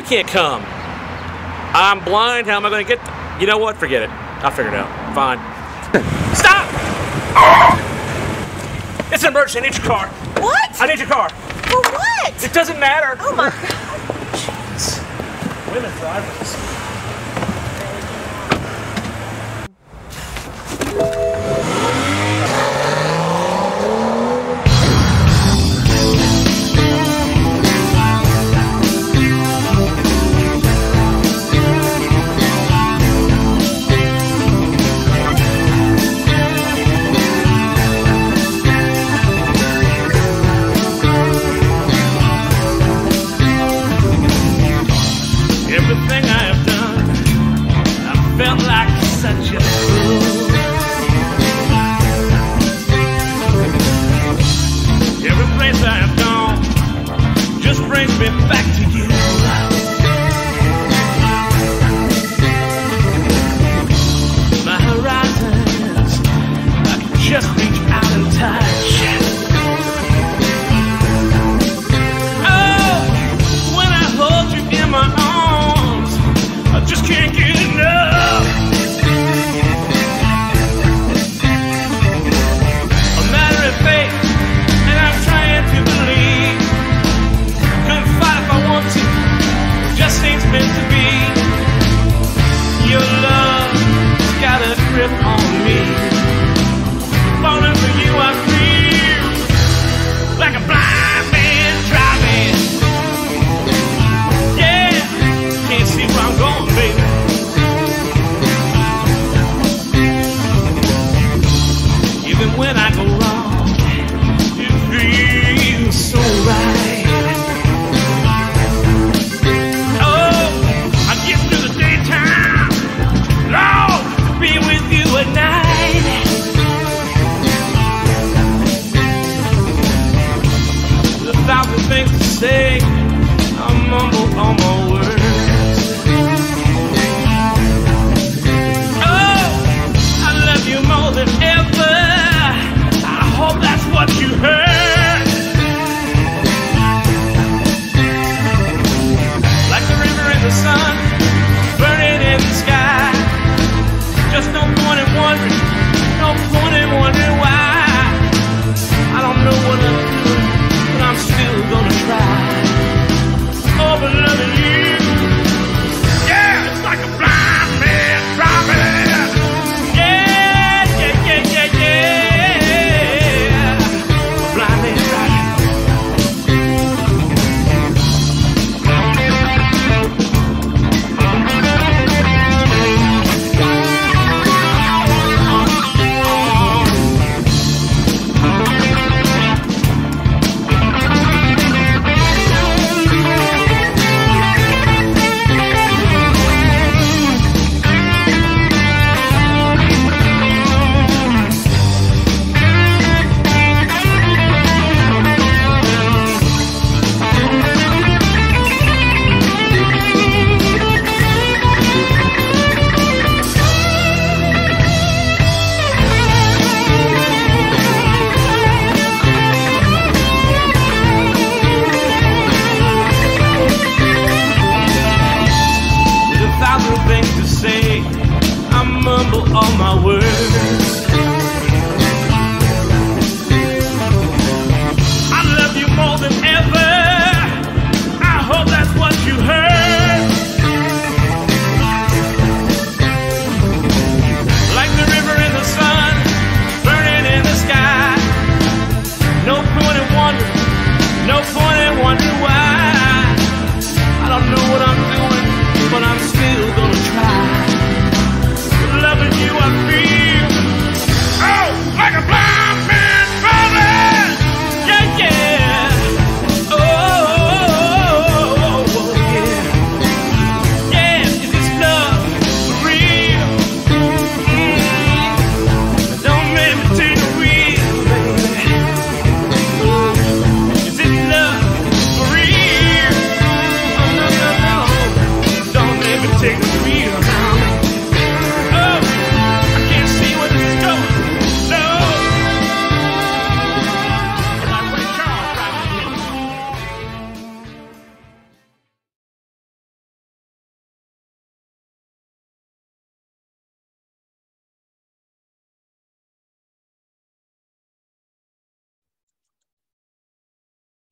can't come? I'm blind. How am I going to get? You know what? Forget it. I'll figure it out. Fine. Stop! It's an emergency. I need your car. What? I need your car. For what? It doesn't matter. Oh my God. Jeez. Women drivers. Everything I have done, I felt like such a fool. Every place I have gone just brings me back to you. My horizons, I can just reach out and touch. Oh, when I hold you in my arms, I just can't get enough. A matter of faith, and I'm trying to believe. Couldn't fight if I want to.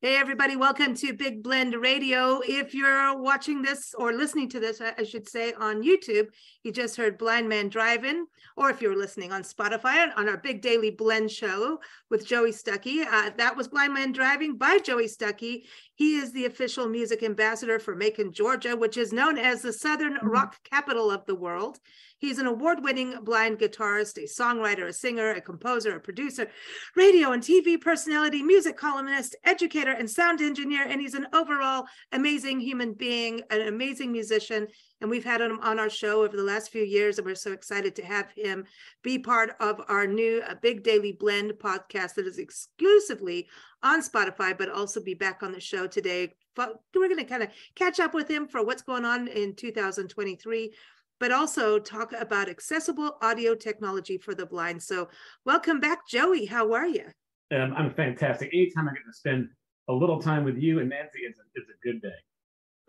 Hey, everybody, welcome to Big Blend Radio. If you're watching this or listening to this, I should say, on YouTube, you just heard Blind Man Driving, or if you're listening on Spotify on our Big Daily Blend show with Joey Stuckey, that was Blind Man Driving by Joey Stuckey. He is the official music ambassador for Macon, Georgia, which is known as the Southern rock capital of the world. He's an award-winning blind guitarist, a songwriter, a singer, a composer, a producer, radio and TV personality, music columnist, educator, and sound engineer. And he's an overall amazing human being, an amazing musician. And we've had him on our show over the last few years, and we're so excited to have him be part of our new Big Daily Blend podcast that is exclusively on Spotify, but also be back on the show today. But we're going to kind of catch up with him for what's going on in 2023. But also talk about accessible audio technology for the blind. So welcome back, Joey. How are you? I'm fantastic. Anytime I get to spend a little time with you and Nancy, it's a good day.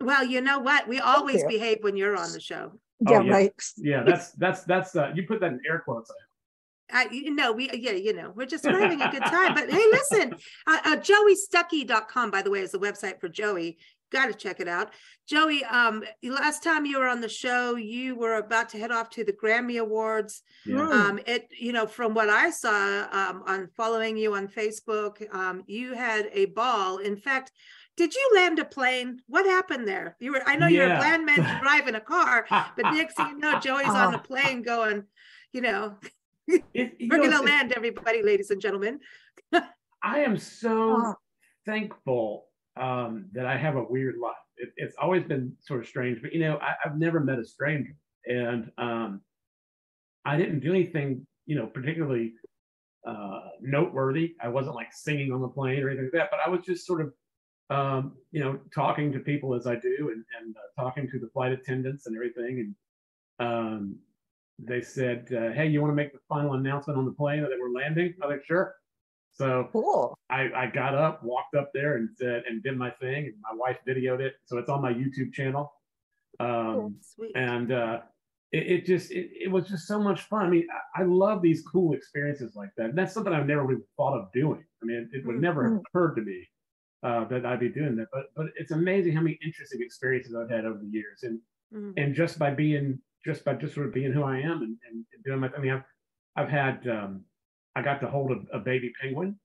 Well, you know what? We always behave when you're on the show. Yeah, right. Yeah, that's you put that in air quotes. We're just having a good time. But hey, listen, joeystuckey.com, by the way, is the website for Joey. Got to check it out. Joey, last time you were on the show, you were about to head off to the Grammy Awards. Yeah. From what I saw on following you on Facebook, you had a ball. In fact, did you land a plane? What happened there? I know you're a blind man driving a car, but next thing you know, Joey's on a plane going, we're going to land, everybody, ladies and gentlemen. I am so thankful that I have a weird life. It's always been sort of strange, but I've never met a stranger, and I didn't do anything, particularly noteworthy. I wasn't like singing on the plane or anything like that, but I was just sort of, talking to people as I do, and talking to the flight attendants and everything, and they said, "Hey, you want to make the final announcement on the plane that we're landing?" I was like, "Sure." So cool. I got up, walked up there, and did my thing, and my wife videoed it, so it's on my YouTube channel. Sweet. And it was just so much fun. I mean, I love these cool experiences like that. And that's something I've never really thought of doing. I mean, it would never have occurred to me that I'd be doing that. But it's amazing how many interesting experiences I've had over the years, and just by sort of being who I am and doing my. I mean, I've had. I got to hold a baby penguin,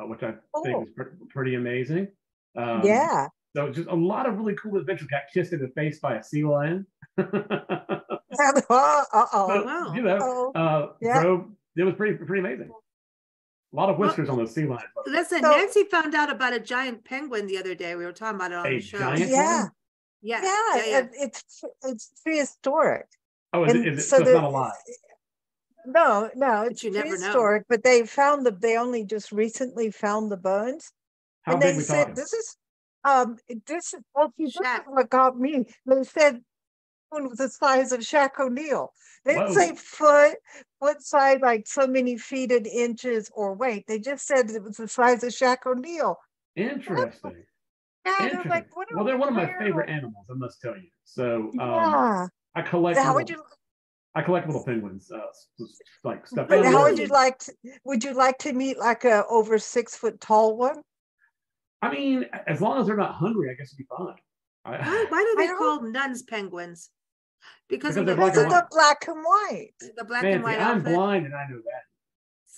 which I think is pretty amazing. Yeah. So just a lot of really cool adventures. Got kissed in the face by a sea lion. It was pretty amazing. A lot of whiskers on those sea lions. Listen, Nancy found out about a giant penguin the other day. We were talking about it on the show. Yeah. It's prehistoric. Oh, is it so it's not alive? No, it's prehistoric, but they only just recently found the bones. How big we talking? This is what got me. They said one was the size of Shaq O'Neal. They didn't say foot size, like so many feet and inches or weight. They just said it was the size of Shaq O'Neal. Interesting. They're like, well, they're one of my favorite animals, I must tell you. So I collect. I collect little penguins, like stuff. But how would you like to meet like a over 6 foot tall one? I mean, as long as they're not hungry, I guess it'd be fine. Why do they call Nuns penguins? Because they're black and white. The black and white. I'm blind and I know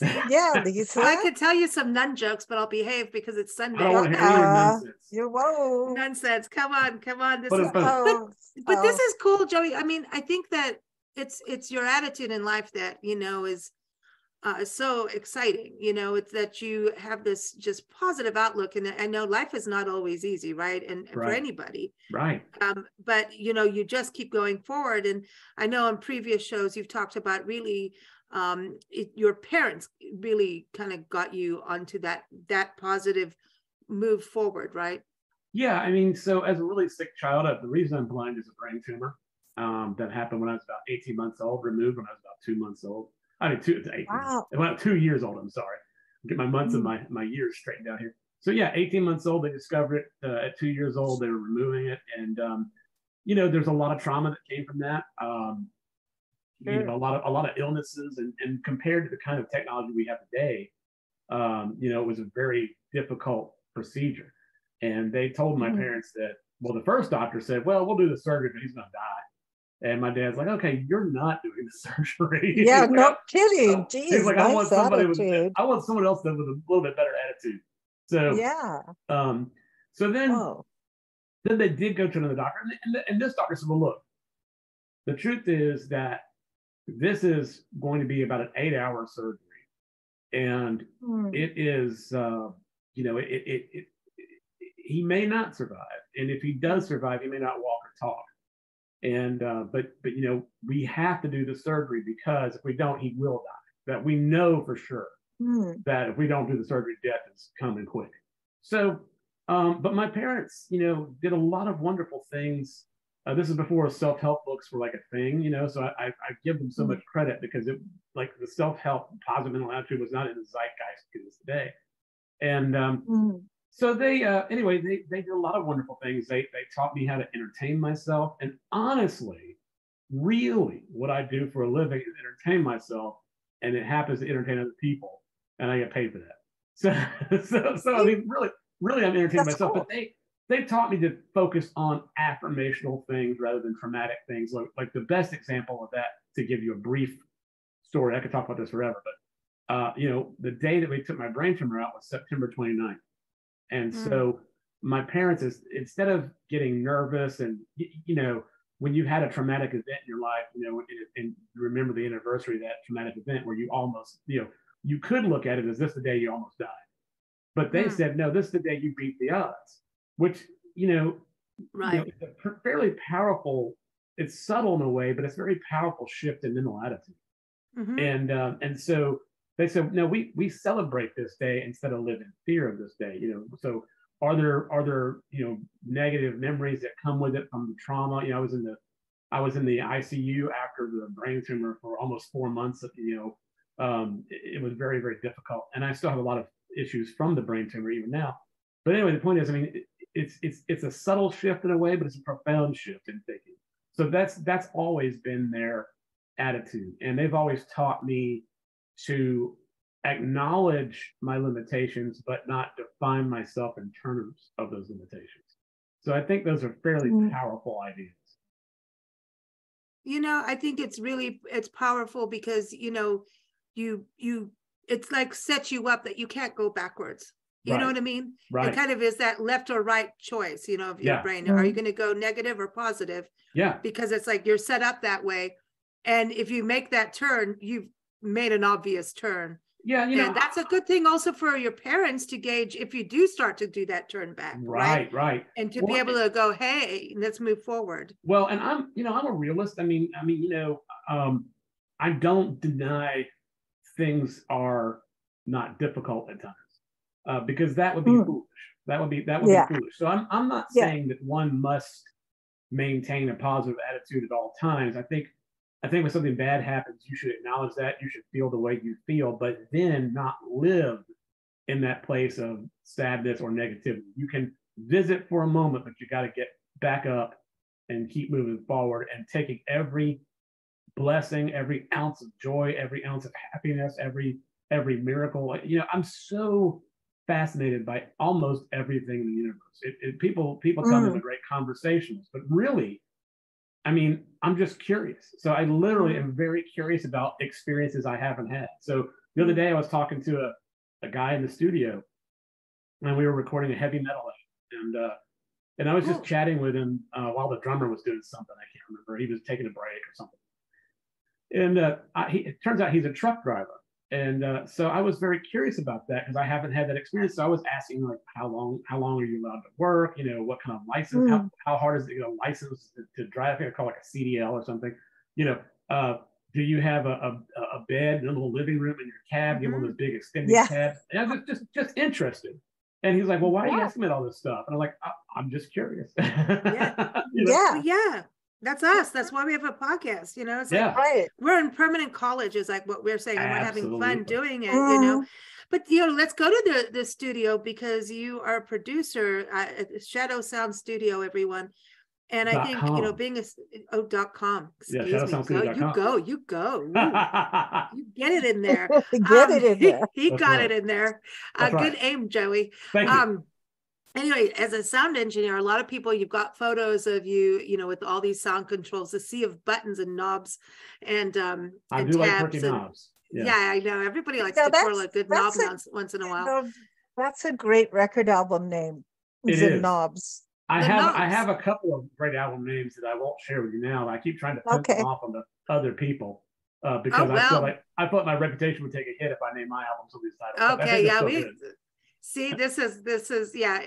that. Yeah, Lisa. I could tell you some nun jokes, but I'll behave because it's Sunday. I don't want to hear any nonsense. Whoa. Nonsense. Come on. But this is cool, Joey. I mean, I think that it's your attitude in life that is so exciting. It's that you have this just positive outlook, and I know life is not always easy, right? And for anybody, right? But you just keep going forward. And I know in previous shows you've talked about really your parents really kind of got you onto that positive move forward, right? Yeah, I mean, so as a really sick child, the reason I'm blind is a brain tumor. That happened when I was about 18 months old, removed when I was about 2 months old. I mean, 18. Wow. When I was 2 years old, I'm sorry. Get my months and my years straightened out here. So yeah, 18 months old, they discovered it. At 2 years old, they were removing it. And, there's a lot of trauma that came from that. A lot of illnesses. And compared to the kind of technology we have today, it was a very difficult procedure. And they told my parents that, well, the first doctor said, well, we'll do the surgery, but he's going to die. And my dad's like, okay, you're not doing the surgery. Yeah, no like, kidding. he's Geez, like, nice attitude. I want someone else with a little bit better attitude. So, Yeah. So then, Oh. then they did go to another doctor, and this doctor said, well, look, the truth is that this is going to be about an 8-hour surgery, and it is, you know, he may not survive, and if he does survive, he may not walk or talk. And but you know, we have to do the surgery because if we don't, he will die. That we know for sure that if we don't do the surgery, death is coming quick. So, but my parents, you know, did a lot of wonderful things. This is before self-help books were like a thing, you know. So I give them so much credit because it, like, the self-help positive mental attitude was not in the zeitgeist to this day. And so they anyway, they did a lot of wonderful things. They taught me how to entertain myself, and honestly, really, what I do for a living is entertain myself, and it happens to entertain other people, and I get paid for that. So I mean, really, I'm entertaining myself. Cool. But they taught me to focus on affirmational things rather than traumatic things. Like the best example of that, to give you a brief story, I could talk about this forever, but you know, the day that we took my brain tumor out was September 29th. And so my parents, instead of getting nervous, and, you know, when you had a traumatic event in your life, you know, and remember the anniversary of that traumatic event where you almost, you know, you could look at it as this the day you almost died. But they said, no, this is the day you beat the odds, which, you know, it's a fairly powerful, it's subtle in a way, but it's a very powerful shift in mental attitude. And so they said, no, we celebrate this day instead of live in fear of this day. You know, so are there you know, negative memories that come with it from the trauma? You know, I was in the ICU after the brain tumor for almost 4 months. You know, it was very, very difficult, and I still have a lot of issues from the brain tumor even now. But anyway, the point is, I mean, it's a subtle shift in a way, but it's a profound shift in thinking. So that's always been their attitude, and they've always taught me to acknowledge my limitations, but not define myself in terms of those limitations. So I think those are fairly powerful ideas. You know, I think it's powerful because, you know, it's like sets you up that you can't go backwards. You know what I mean? Right. It kind of is that left or right choice, you know, of your brain. Are you going to go negative or positive? Yeah. Because it's like you're set up that way. And if you make that turn, you've made an obvious turn. Yeah, you know, and that's a good thing also for your parents to gauge if you do start to do that turn back. Right. And to be able to go, hey, let's move forward. Well, and I'm a realist. I mean, you know, I don't deny things are not difficult at times, because that would be foolish. That would be foolish. So I'm not saying that one must maintain a positive attitude at all times. I think when something bad happens, you should acknowledge that. You should feel the way you feel, but then not live in that place of sadness or negativity. You can visit for a moment, but you got to get back up and keep moving forward and taking every blessing, every ounce of joy, every ounce of happiness, every miracle. You know, I'm so fascinated by almost everything in the universe. People tell me I'm a great conversationalist, but really, I mean, I'm just curious. So I literally am very curious about experiences I haven't had. So the other day I was talking to a guy in the studio, and we were recording a heavy metal album, and I was just chatting with him while the drummer was doing something. I can't remember. He was taking a break or something. And it turns out he's a truck driver. And so I was very curious about that because I haven't had that experience. So I was asking, like, how long are you allowed to work? You know, what kind of license? How hard is it to get a license to drive? I think I call it like a CDL or something. You know, do you have a bed and a little living room in your cab? You have one of those big extended cabs? And I was just interested. And he's like, well, why are you asking me all this stuff? And I'm like, I'm just curious. Yeah. That's us. That's why we have a podcast. You know, it's like we're in permanent college, is like what we're saying, and we're having fun doing it. You know, but you know, let's go to the studio because you are a producer at Shadow Sound Studio, everyone. And I think you know, being .com. Excuse me. You go. You get it in there. Get it in there. He got it in there. Good aim, Joey. Thank you. anyway, as a sound engineer, a lot of people, you've got photos of you, you know, with all these sound controls, a sea of buttons and knobs and I and do like tabs perky and knobs. yeah, I know everybody likes Now to twirl a good knob that's once in a you while. know, that's a great record album name. It The is. Knobs. I The have knobs. a couple of great album names that I won't share with you now. I keep trying to put them Okay. off on the other people because Oh, well. I feel like my reputation would take a hit if I named my album some of these titles. But I Okay, think yeah, they're we still good. see this is yeah,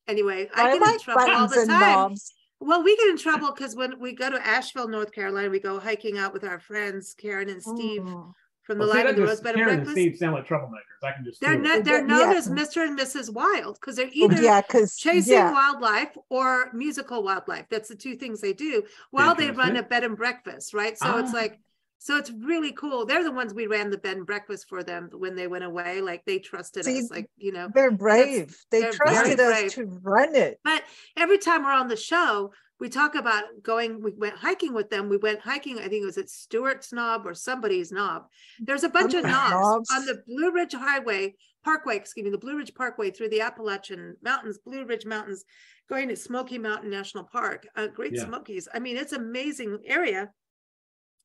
anyway, I I get in like trouble all buttons the and time. knobs. Well, we get in trouble because when we go to Asheville, North Carolina, we go hiking out with our friends Karen and Steve Mm. from the Well, see, Lime that and the just Rosebud and Karen and Breakfast. Steve sound like troublemakers. I can just They're feel it. not, they're known Yeah. as Mr. and Mrs. Wild because they're either Yeah, because chasing wildlife or musical wildlife. That's the two things they do while they run Interesting. a bed and breakfast, right? So it's Ah. like, so it's really cool. They're the ones we ran the bed and breakfast for them when they went away. Like they trusted See, us, like, you know, they're brave. They they're very trusted us brave. to run it. But every time we're on the show, we talk about going, we went hiking with them. We went hiking, I think it was at Stewart's Knob or somebody's knob. There's a bunch of knobs on the Blue Ridge Parkway, the Blue Ridge Parkway through the Appalachian Mountains, Blue Ridge Mountains, going to Smoky Mountain National Park, Great Yeah. Smokies. I mean, it's an amazing area,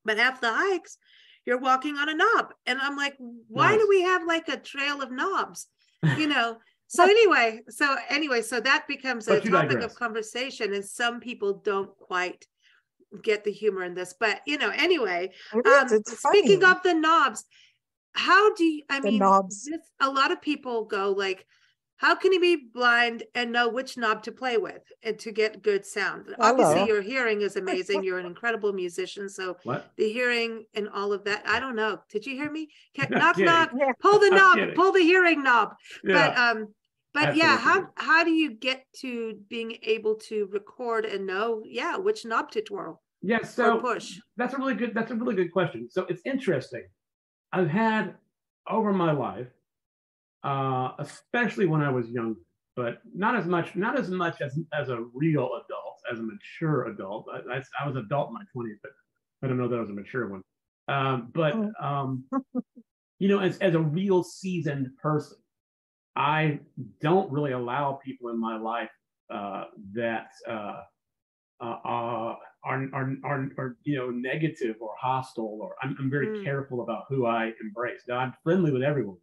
but half the hikes, you're walking on a knob. And I'm like, why Nice. do we have like a trail of knobs? You know, so anyway, so that becomes a But you topic digress. of conversation, and some people don't quite get the humor in this. But you know, anyway, It is, it's speaking funny. of the knobs, how do you? I The mean, knobs. a lot of people go like, how can you be blind and know which knob to play with and to get good sound? Obviously, Hello. your hearing is amazing. You're an incredible musician, so What? the hearing and all of that. I don't know. Did you hear me? I'm Knock, kidding. knock. Yeah. Pull the I'm knob. kidding. Pull the hearing knob. Yeah. But yeah, Absolutely. how do you get to being able to record and know, yeah, which knob to twirl Yeah. So or push? that's a really good question. So it's interesting. I've had over my life, especially when I was younger, but not as much as a real adult, as a mature adult. I was adult in my 20s, but I don't know that I was a mature one. You know, as a real seasoned person, I don't really allow people in my life that are you know, negative or hostile, or I'm very careful about who I embrace. Now I'm friendly with everyone,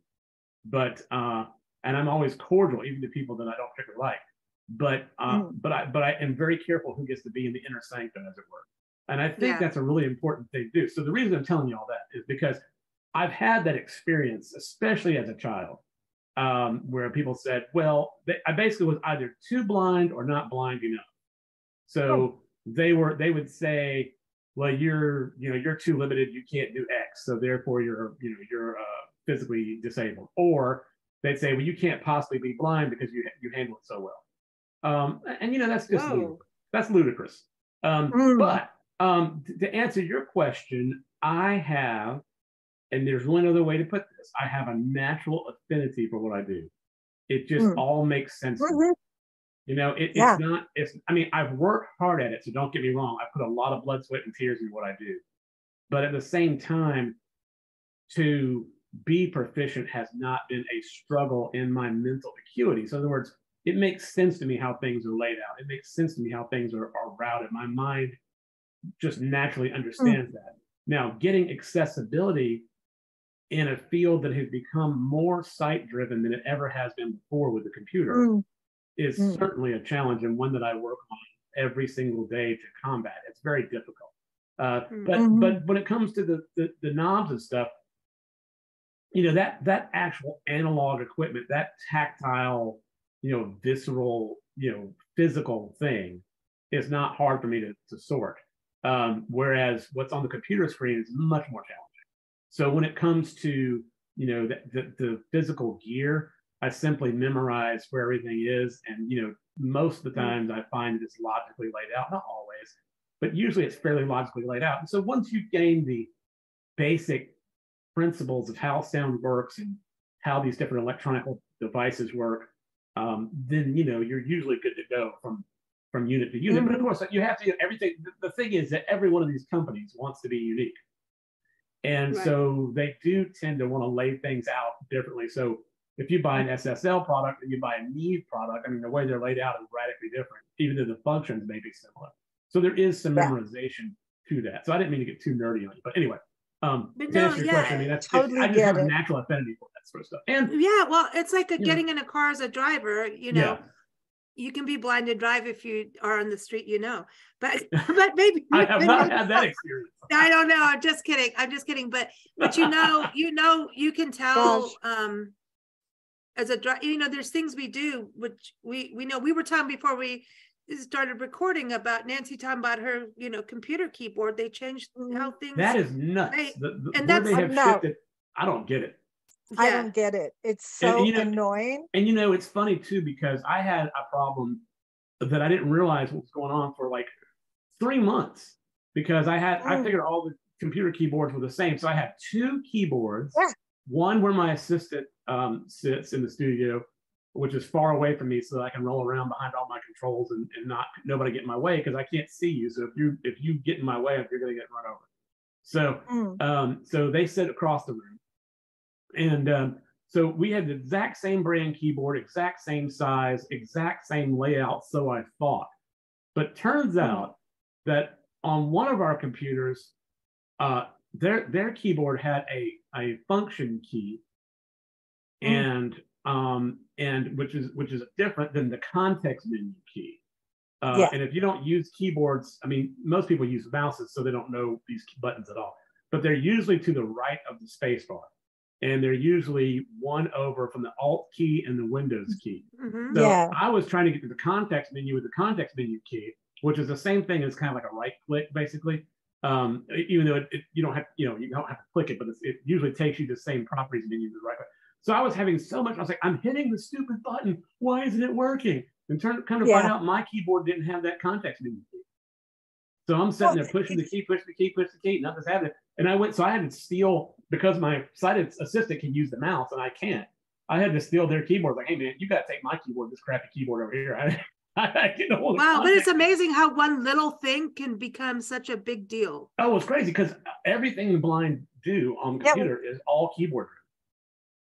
but and I'm always cordial even to people that I don't particularly like. But I am very careful who gets to be in the inner sanctum, as it were. And I think that's a really important thing to do. So the reason I'm telling you all that is because I've had that experience, especially as a child, where people said, well, I basically was either too blind or not blind enough. So they would say, well, you're too limited, you can't do X, so therefore you're physically disabled. Or they'd say, well, you can't possibly be blind because you handle it so well. And you know, that's just ludicrous. But to answer your question, I have, and there's one other way to put this, I have a natural affinity for what I do. It just all makes sense to me. You know, I mean, I've worked hard at it, so don't get me wrong. I put a lot of blood, sweat, and tears into what I do. But at the same time, to be proficient has not been a struggle in my mental acuity. So in other words, it makes sense to me how things are laid out. It makes sense to me how things are routed. My mind just naturally understands that. Now, getting accessibility in a field that has become more sight-driven than it ever has been before with the computer is certainly a challenge, and one that I work on every single day to combat. It's very difficult. But when it comes to the knobs and stuff, you know, that actual analog equipment, that tactile, you know, visceral, you know, physical thing is not hard for me to sort. Whereas what's on the computer screen is much more challenging. So when it comes to, you know, the physical gear, I simply memorize where everything is. And, you know, most of the times I find it's logically laid out, not always, but usually it's fairly logically laid out. And so once you gain the basic principles of how sound works and how these different electronic devices work, then, you know, you're usually good to go from unit to unit. But of course, you have to, everything, the thing is that every one of these companies wants to be unique. And so they do tend to want to lay things out differently. So if you buy an SSL product and you buy a Neve product, I mean, the way they're laid out is radically different, even though the functions may be similar. So there is some memorization to that. So I didn't mean to get too nerdy on it, but anyway, to answer your question, I mean, I just have a natural affinity for that sort of stuff. And well, it's like getting in a car as a driver, you can be blind to drive if you are on the street, but maybe I have not had that experience. I don't know. I'm just kidding. But you can tell, as a driver, there's things we do, which we know. We were talking before we started recording about Nancy talking about her, computer keyboard. They changed how things. That is nuts. And that's they have shifted. I don't get it. Yeah. I don't get it. It's so annoying. And it's funny too, because I had a problem that I didn't realize what was going on for like 3 months, because I figured all the computer keyboards were the same. So I have 2 keyboards, one where my assistant sits in the studio, which is far away from me, so that I can roll around behind all my controls and nobody get in my way, because I can't see you. So if you get in my way, you're going to get run over. So so they sit across the room. And so we had the exact same brand keyboard, exact same size, exact same layout, so I thought. But turns out that on one of our computers, their keyboard had a function key, and which is different than the context menu key. And if you don't use keyboards, I mean, most people use mouses, so they don't know these buttons at all. But they're usually to the right of the space bar. And they're usually one over from the Alt key and the Windows key. So I was trying to get to the context menu with the context menu key, which is the same thing as kind of like a right click, basically. Even though you don't have you don't have to click it, but it usually takes you to the same properties menu to the right click. So I was having so much. I was like, I'm hitting the stupid button. Why isn't it working? And kind of find out my keyboard didn't have that context menu key. So I'm sitting there pushing the key, push the key, nothing's happening. And I had to steal, because my sighted assistant can use the mouse and I can't. I had to steal their keyboard. Like, hey man, you got to take my keyboard, this crappy keyboard over here. I get a wow, but it's amazing how one little thing can become such a big deal. Oh, it's crazy, because everything the blind do on the computer is all keyboard.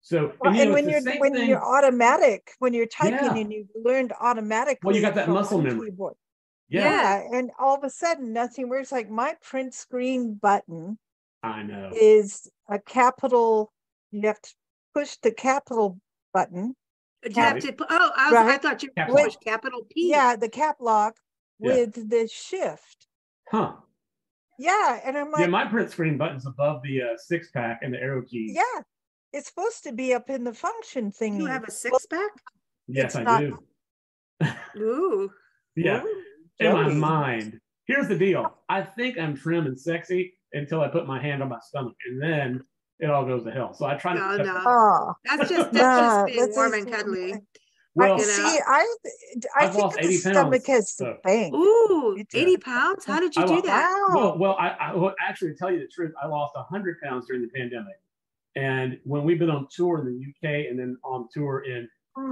So and when you're automatic, when you're typing and you've learned automatically. Well, you got that muscle memory. Keyboard. Yeah, and all of a sudden nothing works. Like my print screen button, I know, is a capital. You have to push the capital button. I thought you pushed capital P. Yeah, the cap lock with the shift. Huh. Yeah, and I'm like, my print screen button's above the 6-pack and the arrow keys. Yeah, it's supposed to be up in the function thing. You have a 6-pack? Yes, I do. Ooh. Yeah. Ooh. In my mind, here's the deal. I think I'm trim and sexy until I put my hand on my stomach, and then it all goes to hell. So I try to. No. That's just being warm and cuddly. Well, I think the stomach has the thing. Ooh, 80 pounds? How did you do that? Well, I will actually tell you the truth. I lost 100 pounds during the pandemic, and when we've been on tour in the UK and then on tour in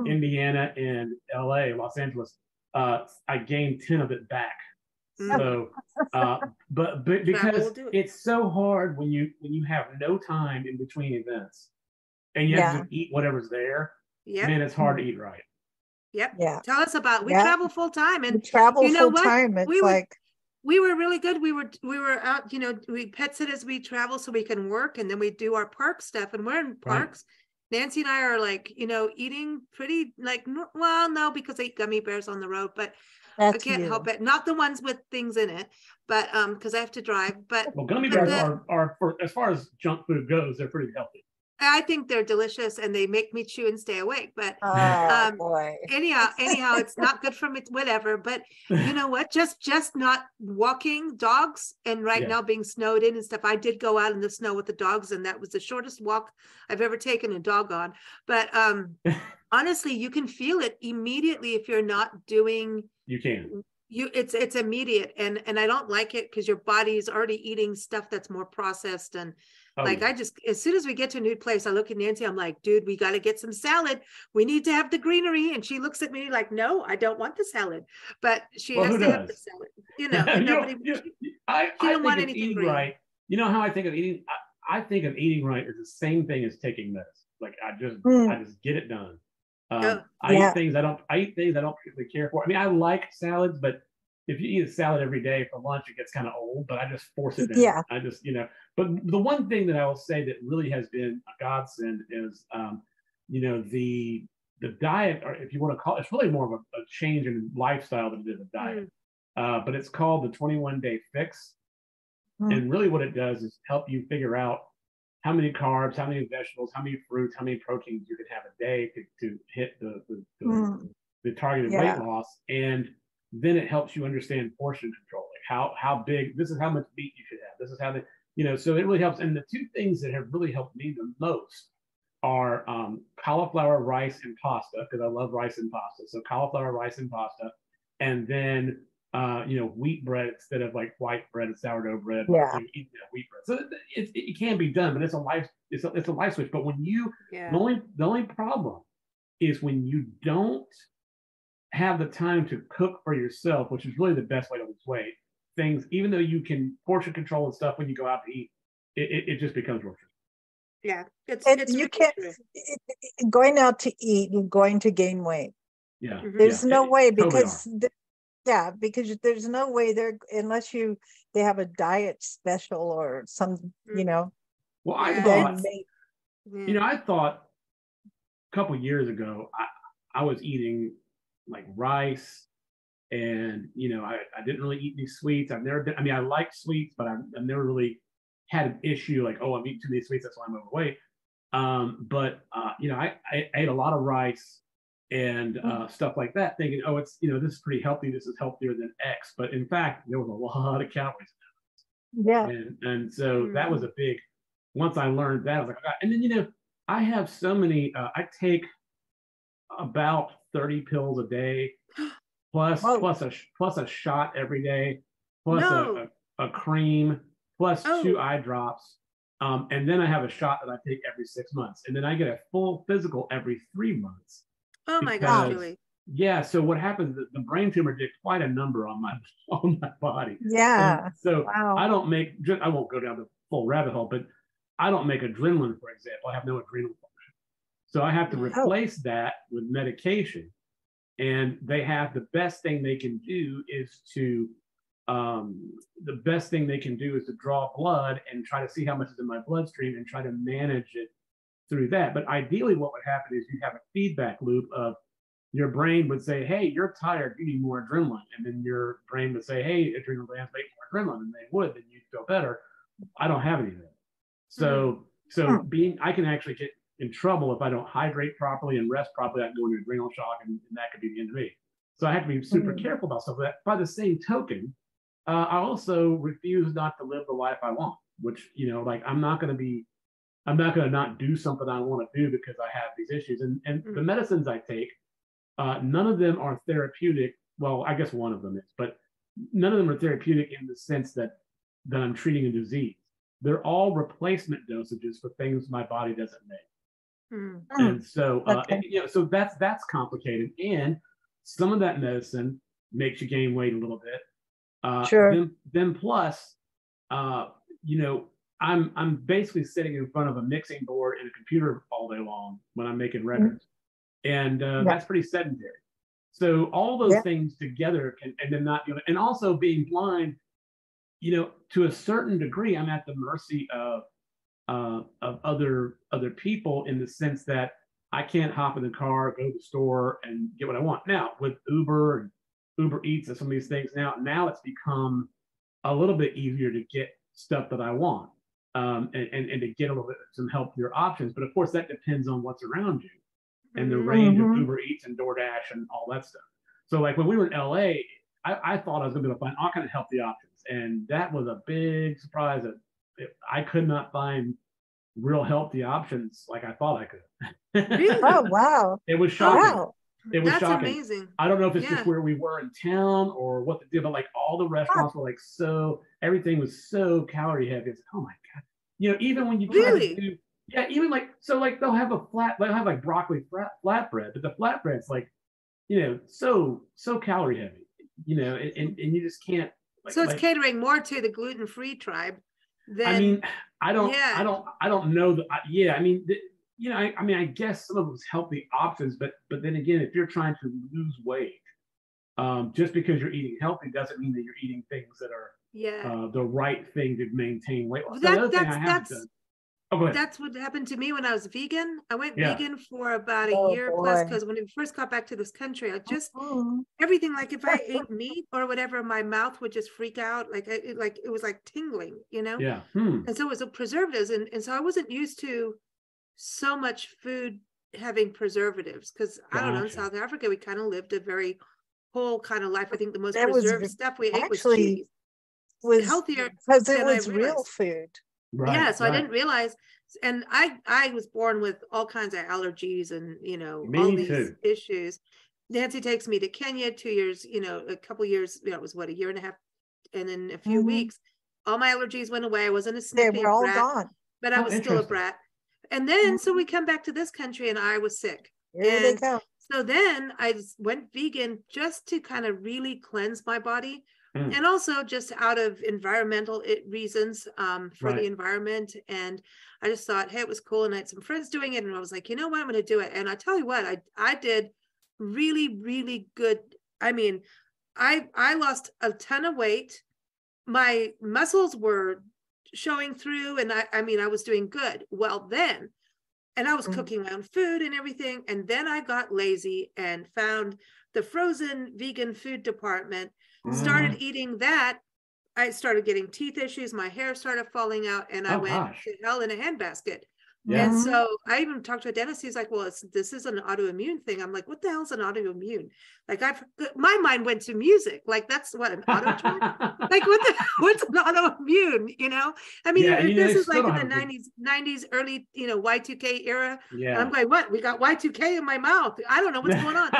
Indiana and LA, Los Angeles. I gained 10 of it back. So, but because it's so hard when you have no time in between events, and you have to eat whatever's there. Man, it's hard to eat right. Yep. Yeah. Tell us about. We travel full time, and we were really good. We were out. We pet sit as we travel, so we can work, and then we do our park stuff, and we're in parks. Right. Nancy and I are like, eating pretty no, because I eat gummy bears on the road, but I can't help it. Not the ones with things in it, but because I have to drive. But gummy bears are for, as far as junk food goes, they're pretty healthy. I think they're delicious and they make me chew and stay awake. But anyhow, it's not good for me, whatever. But you know what? Just not walking dogs, and now being snowed in and stuff. I did go out in the snow with the dogs, and that was the shortest walk I've ever taken a dog on. But honestly, you can feel it immediately if you're not doing. You can. It's immediate, and I don't like it because your body is already eating stuff that's more processed. And I just, as soon as we get to a new place, I look at Nancy, I'm like, dude, we got to get some salad. We need to have the greenery. And she looks at me like, no, I don't want the salad, but she has to have the salad. Nobody. I don't want anything green. Right. You know how I think of eating? I think of eating right as the same thing as taking medicine. Like I Mm. just get it done. Oh, I Yeah. eat things I don't particularly care for. I mean, I like salads, but if you eat a salad every day for lunch, it gets kind of old. But I just force it down. Yeah. I just, But the one thing that I will say that really has been a godsend is, the diet, or if you want to call it, it's really more of a change in lifestyle than it is a diet. But it's called the 21-day fix. Mm. And really what it does is help you figure out how many carbs, how many vegetables, how many fruits, how many proteins you can have a day to hit the targeted weight Yeah. loss. And then it helps you understand portion control, like how big, this is how much meat you should have. This is how so it really helps. And the two things that have really helped me the most are cauliflower rice and pasta, because I love rice and pasta. So cauliflower rice and pasta, and then wheat bread instead of like white bread and sourdough bread. Yeah. Like, wheat bread. So it can be done, but it's a life switch. But when yeah. the only problem is when you don't have the time to cook for yourself, which is really the best way to lose weight. Things, even though you can portion control and stuff when you go out to eat, it just becomes worse. Yeah, it's And it's you really can't true. going out to eat, you're going to gain weight. Yeah. There's no way, totally because because there's no way unless they have a diet special or some, Well, I Yeah, thought, Yeah. I thought a couple years ago, I was eating like rice, and I didn't really eat any sweets. I've never been. I mean, I like sweets, but I've never really had an issue like, oh, I'm eating too many sweets, that's why I'm overweight. I ate a lot of rice and stuff like that, thinking, oh, it's this is pretty healthy. This is healthier than X. But in fact, there was a lot of calories. Yeah. And so that was a big. Once I learned that, I was like, oh, and then I have so many. I take about 30 pills a day, plus a shot every day, plus a cream, plus 2 eye drops, and then I have a shot that I take every 6 months, and then I get a full physical every 3 months. Oh my gosh, really? Yeah. So what happens? The brain tumor did quite a number on my body. Yeah. And so Wow. I won't go down the full rabbit hole, but I don't make adrenaline, for example. I have no adrenal function, so I have to replace that with medication. And the best thing they can do is to draw blood and try to see how much is in my bloodstream and try to manage it through that. But ideally, what would happen is you have a feedback loop of your brain would say, hey, you're tired, you need more adrenaline. And then your brain would say, hey, adrenal glands make more adrenaline, and they would, then you'd feel better. I don't have any of that. So I can actually get in trouble if I don't hydrate properly and rest properly. I can go into adrenal shock, and that could be the end of me. So I have to be super careful about stuff like that. By the same token, I also refuse not to live the life I want, which, like I'm not going to not do something I want to do because I have these issues. And the medicines I take, none of them are therapeutic. Well, I guess one of them is, but none of them are therapeutic in the sense that I'm treating a disease. They're all replacement dosages for things my body doesn't make. And so, so that's complicated. And some of that medicine makes you gain weight a little bit. Sure. Then plus, I'm basically sitting in front of a mixing board and a computer all day long when I'm making records, and that's pretty sedentary. So all those things together can, and then not, and also being blind, to a certain degree, I'm at the mercy of other people, in the sense that I can't hop in the car, go to the store, and get what I want. Now with Uber and Uber Eats and some of these things, now it's become a little bit easier to get stuff that I want, and to get a little bit some healthier options. But of course, that depends on what's around you and the range of Uber Eats and DoorDash and all that stuff. So like when we were in LA, I thought I was going to be able to find all kind of healthy options, and that was a big surprise that I could not find real healthy options like I thought I could. Really? Oh, wow. It was shocking. Wow. It was That's shocking. amazing. I don't know if it's just where we were in town or what the deal, but like all the restaurants were like everything was so calorie heavy. It's like, oh my God. Even when you try to do, even like, so like they'll have like broccoli flatbread, but the flatbread's like, so calorie heavy, and you just can't. So it's catering more to the gluten-free tribe than. I mean, I don't know that. I mean, I mean, I guess some of those healthy options, but then again, if you're trying to lose weight, just because you're eating healthy doesn't mean that you're eating things that are the right thing to maintain weight loss. So the other thing I have done. Oh, go ahead. That's what happened to me when I was vegan. I went Yeah. vegan for about a Oh, year plus, boy. because when we first got back to this country, I just Mhm. everything, like if I ate meat or whatever, my mouth would just freak out. Like it was like tingling, you know? Yeah. And so it was a preservatives. And so I wasn't used to so much food having preservatives, because I don't know, in Gotcha. South Africa, we kind of lived a very whole kind of life. I think the most That was preserved stuff we ate was actually cheese. was Healthier because it than I was real realized. food. Right. Yeah, so I right. didn't realize, and I was born with all kinds of allergies and all Me these too. issues. Nancy takes me to Kenya 2 years, a couple years, it was what, a year and a half, and in a few Mhm. weeks, all my allergies went away. I wasn't a They snippy were all brat, gone. but I Oh, was still a interesting. brat. And then so we come back to this country, and I was sick. Here they And come. so then I just went vegan just to kind of really cleanse my body. And also just out of environmental reasons, for the Right. environment. And I just thought, hey, it was cool. And I had some friends doing it. And I was like, you know what, I'm going to do it. And I tell you what, I did really, really good. I mean, I lost a ton of weight. My muscles were showing through. And I mean, I was doing good. Well, then, and I was Mhm. cooking my own food and everything. And then I got lazy and found the frozen vegan food department, started eating that. I started getting teeth issues. My hair started falling out, and I Oh, went gosh. to hell in a handbasket. Yeah. And Mhm. so I even talked to a dentist. He's like, well, this is an autoimmune thing. I'm like, what the hell is an autoimmune? Like my mind went to music. Like, that's what, an auto tune? Like what's an autoimmune? I mean, Yeah, and if they this is still like in don't the have a good- 90s, early, Y2K era. And Yeah. I'm going, what? We got Y2K in my mouth. I don't know what's going on.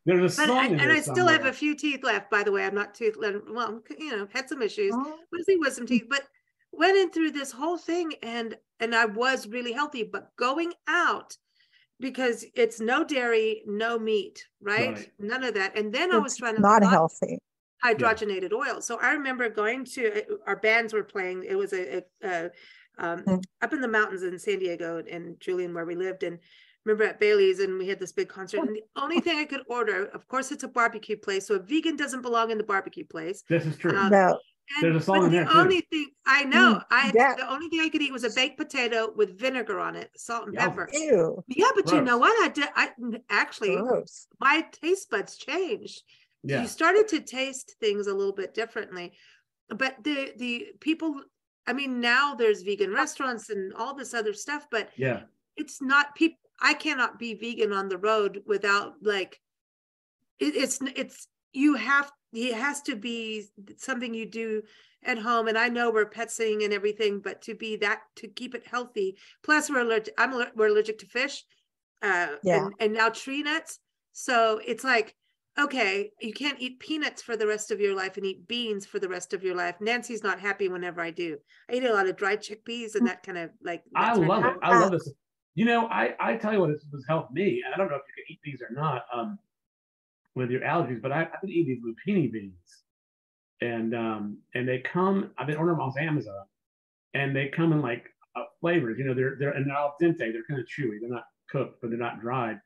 There's a But song in and there I still have somewhere. a few teeth left, by the way. I'm not well, had some issues, Mhm. mostly with some teeth, but went in through this whole thing, and I was really healthy. But going out, because it's no dairy, no meat, right? Right. None of that. And then I was It's trying to not not healthy. hydrogenated oil. So I remember going to our bands were playing. It was up in the mountains in San Diego and Julian, where we lived, and remember at Bailey's, and we had this big concert. And the only thing I could order, of course, it's a barbecue place, so a vegan doesn't belong in the barbecue place. This is true. No. There's a song But in the there, too. only thing I know, Yeah. the only thing I could eat was a baked potato with vinegar on it, salt and Yowza. pepper. Ew. Yeah, but you know Gross. what? I actually, Gross. my taste buds changed. Yeah. You started to taste things a little bit differently. But the people, I mean, now there's vegan restaurants and all this other stuff, but Yeah. it's not people. I cannot be vegan on the road without, like, it has to be something you do at home. And I know we're pet sitting and everything, but to keep it healthy. Plus we're allergic to fish, Yeah. and now tree nuts. So it's like, okay, you can't eat peanuts for the rest of your life and eat beans for the rest of your life. Nancy's not happy whenever I do. I eat a lot of dried chickpeas and that kind of, like, I that's her love it. thing. I love this. I tell you what, this has helped me. And I don't know if you can eat these or not with your allergies, but I've been eating these lupini beans. And they come, I've been ordering them off Amazon, and they come in like flavors. They're al dente. They're kind of chewy. They're not cooked, but they're not dried.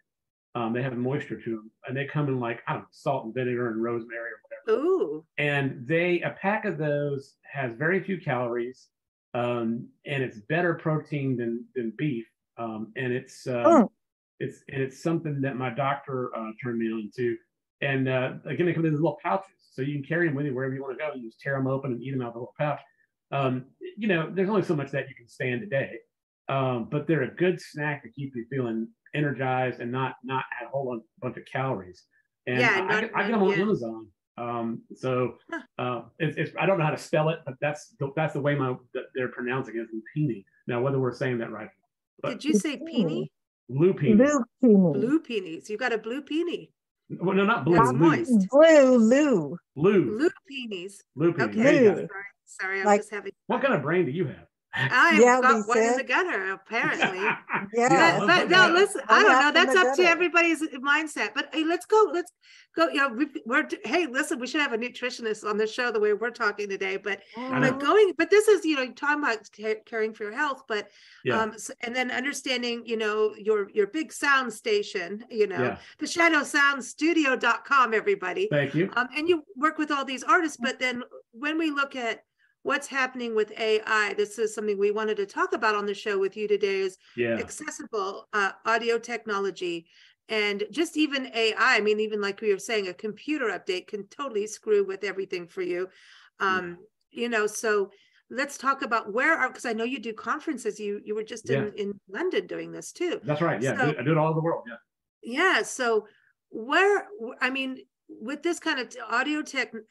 They have moisture to them, and they come in like, I don't know, salt and vinegar and rosemary or whatever. Ooh. And a pack of those has very few calories, and it's better protein than beef. And it's something that my doctor turned me on to. And again, they come in these little pouches, so you can carry them with you wherever you want to go. You just tear them open and eat them out of the little pouch. There's only so much that you can stand a day, but they're a good snack to keep you feeling energized and not add a whole bunch of calories. And Yeah, I get them on Amazon. It's I don't know how to spell it, but that's the way they're pronouncing it, lupini. Now, whether we're saying that right, but Did you say peony? lupini. Blue peonies. You got a blue peony. Well, no, not blue. That's Lou. moist. Blue. Blue peonies. Lupini. Okay. There you go. Lou. Sorry, I'm Like- just having. What kind of brain do you have? I've got one in the gutter, apparently. Yeah. But no, listen, I don't know. That's up to gutter. everybody's mindset. But hey, let's go. You know, hey, listen, we should have a nutritionist on the show the way we're talking today. But but this is, you know, talking about caring for your health, but and then understanding, you know, your big sound station, you know, the shadowsoundstudio.com, everybody. Thank you. And you work with all these artists, but then when we look at what's happening with AI, this is something we wanted to talk about on the show with you today, is accessible audio technology. And just even AI, I mean, even like we were saying, a computer update can totally screw with everything for you. You know, so let's talk about because I know you do conferences. You were just in London doing this too. That's right. Yeah, so, I do it all over the world. Yeah. So I mean, with this kind of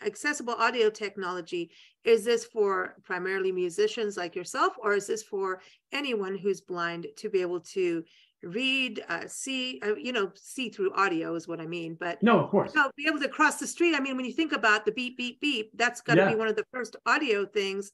accessible audio technology, is this for primarily musicians like yourself, or is this for anyone who's blind to be able to read, see, you know, see through audio is what I mean, but no, of course, you know, be able to cross the street. I mean, when you think about the beep, beep, beep, that's got to be one of the first audio things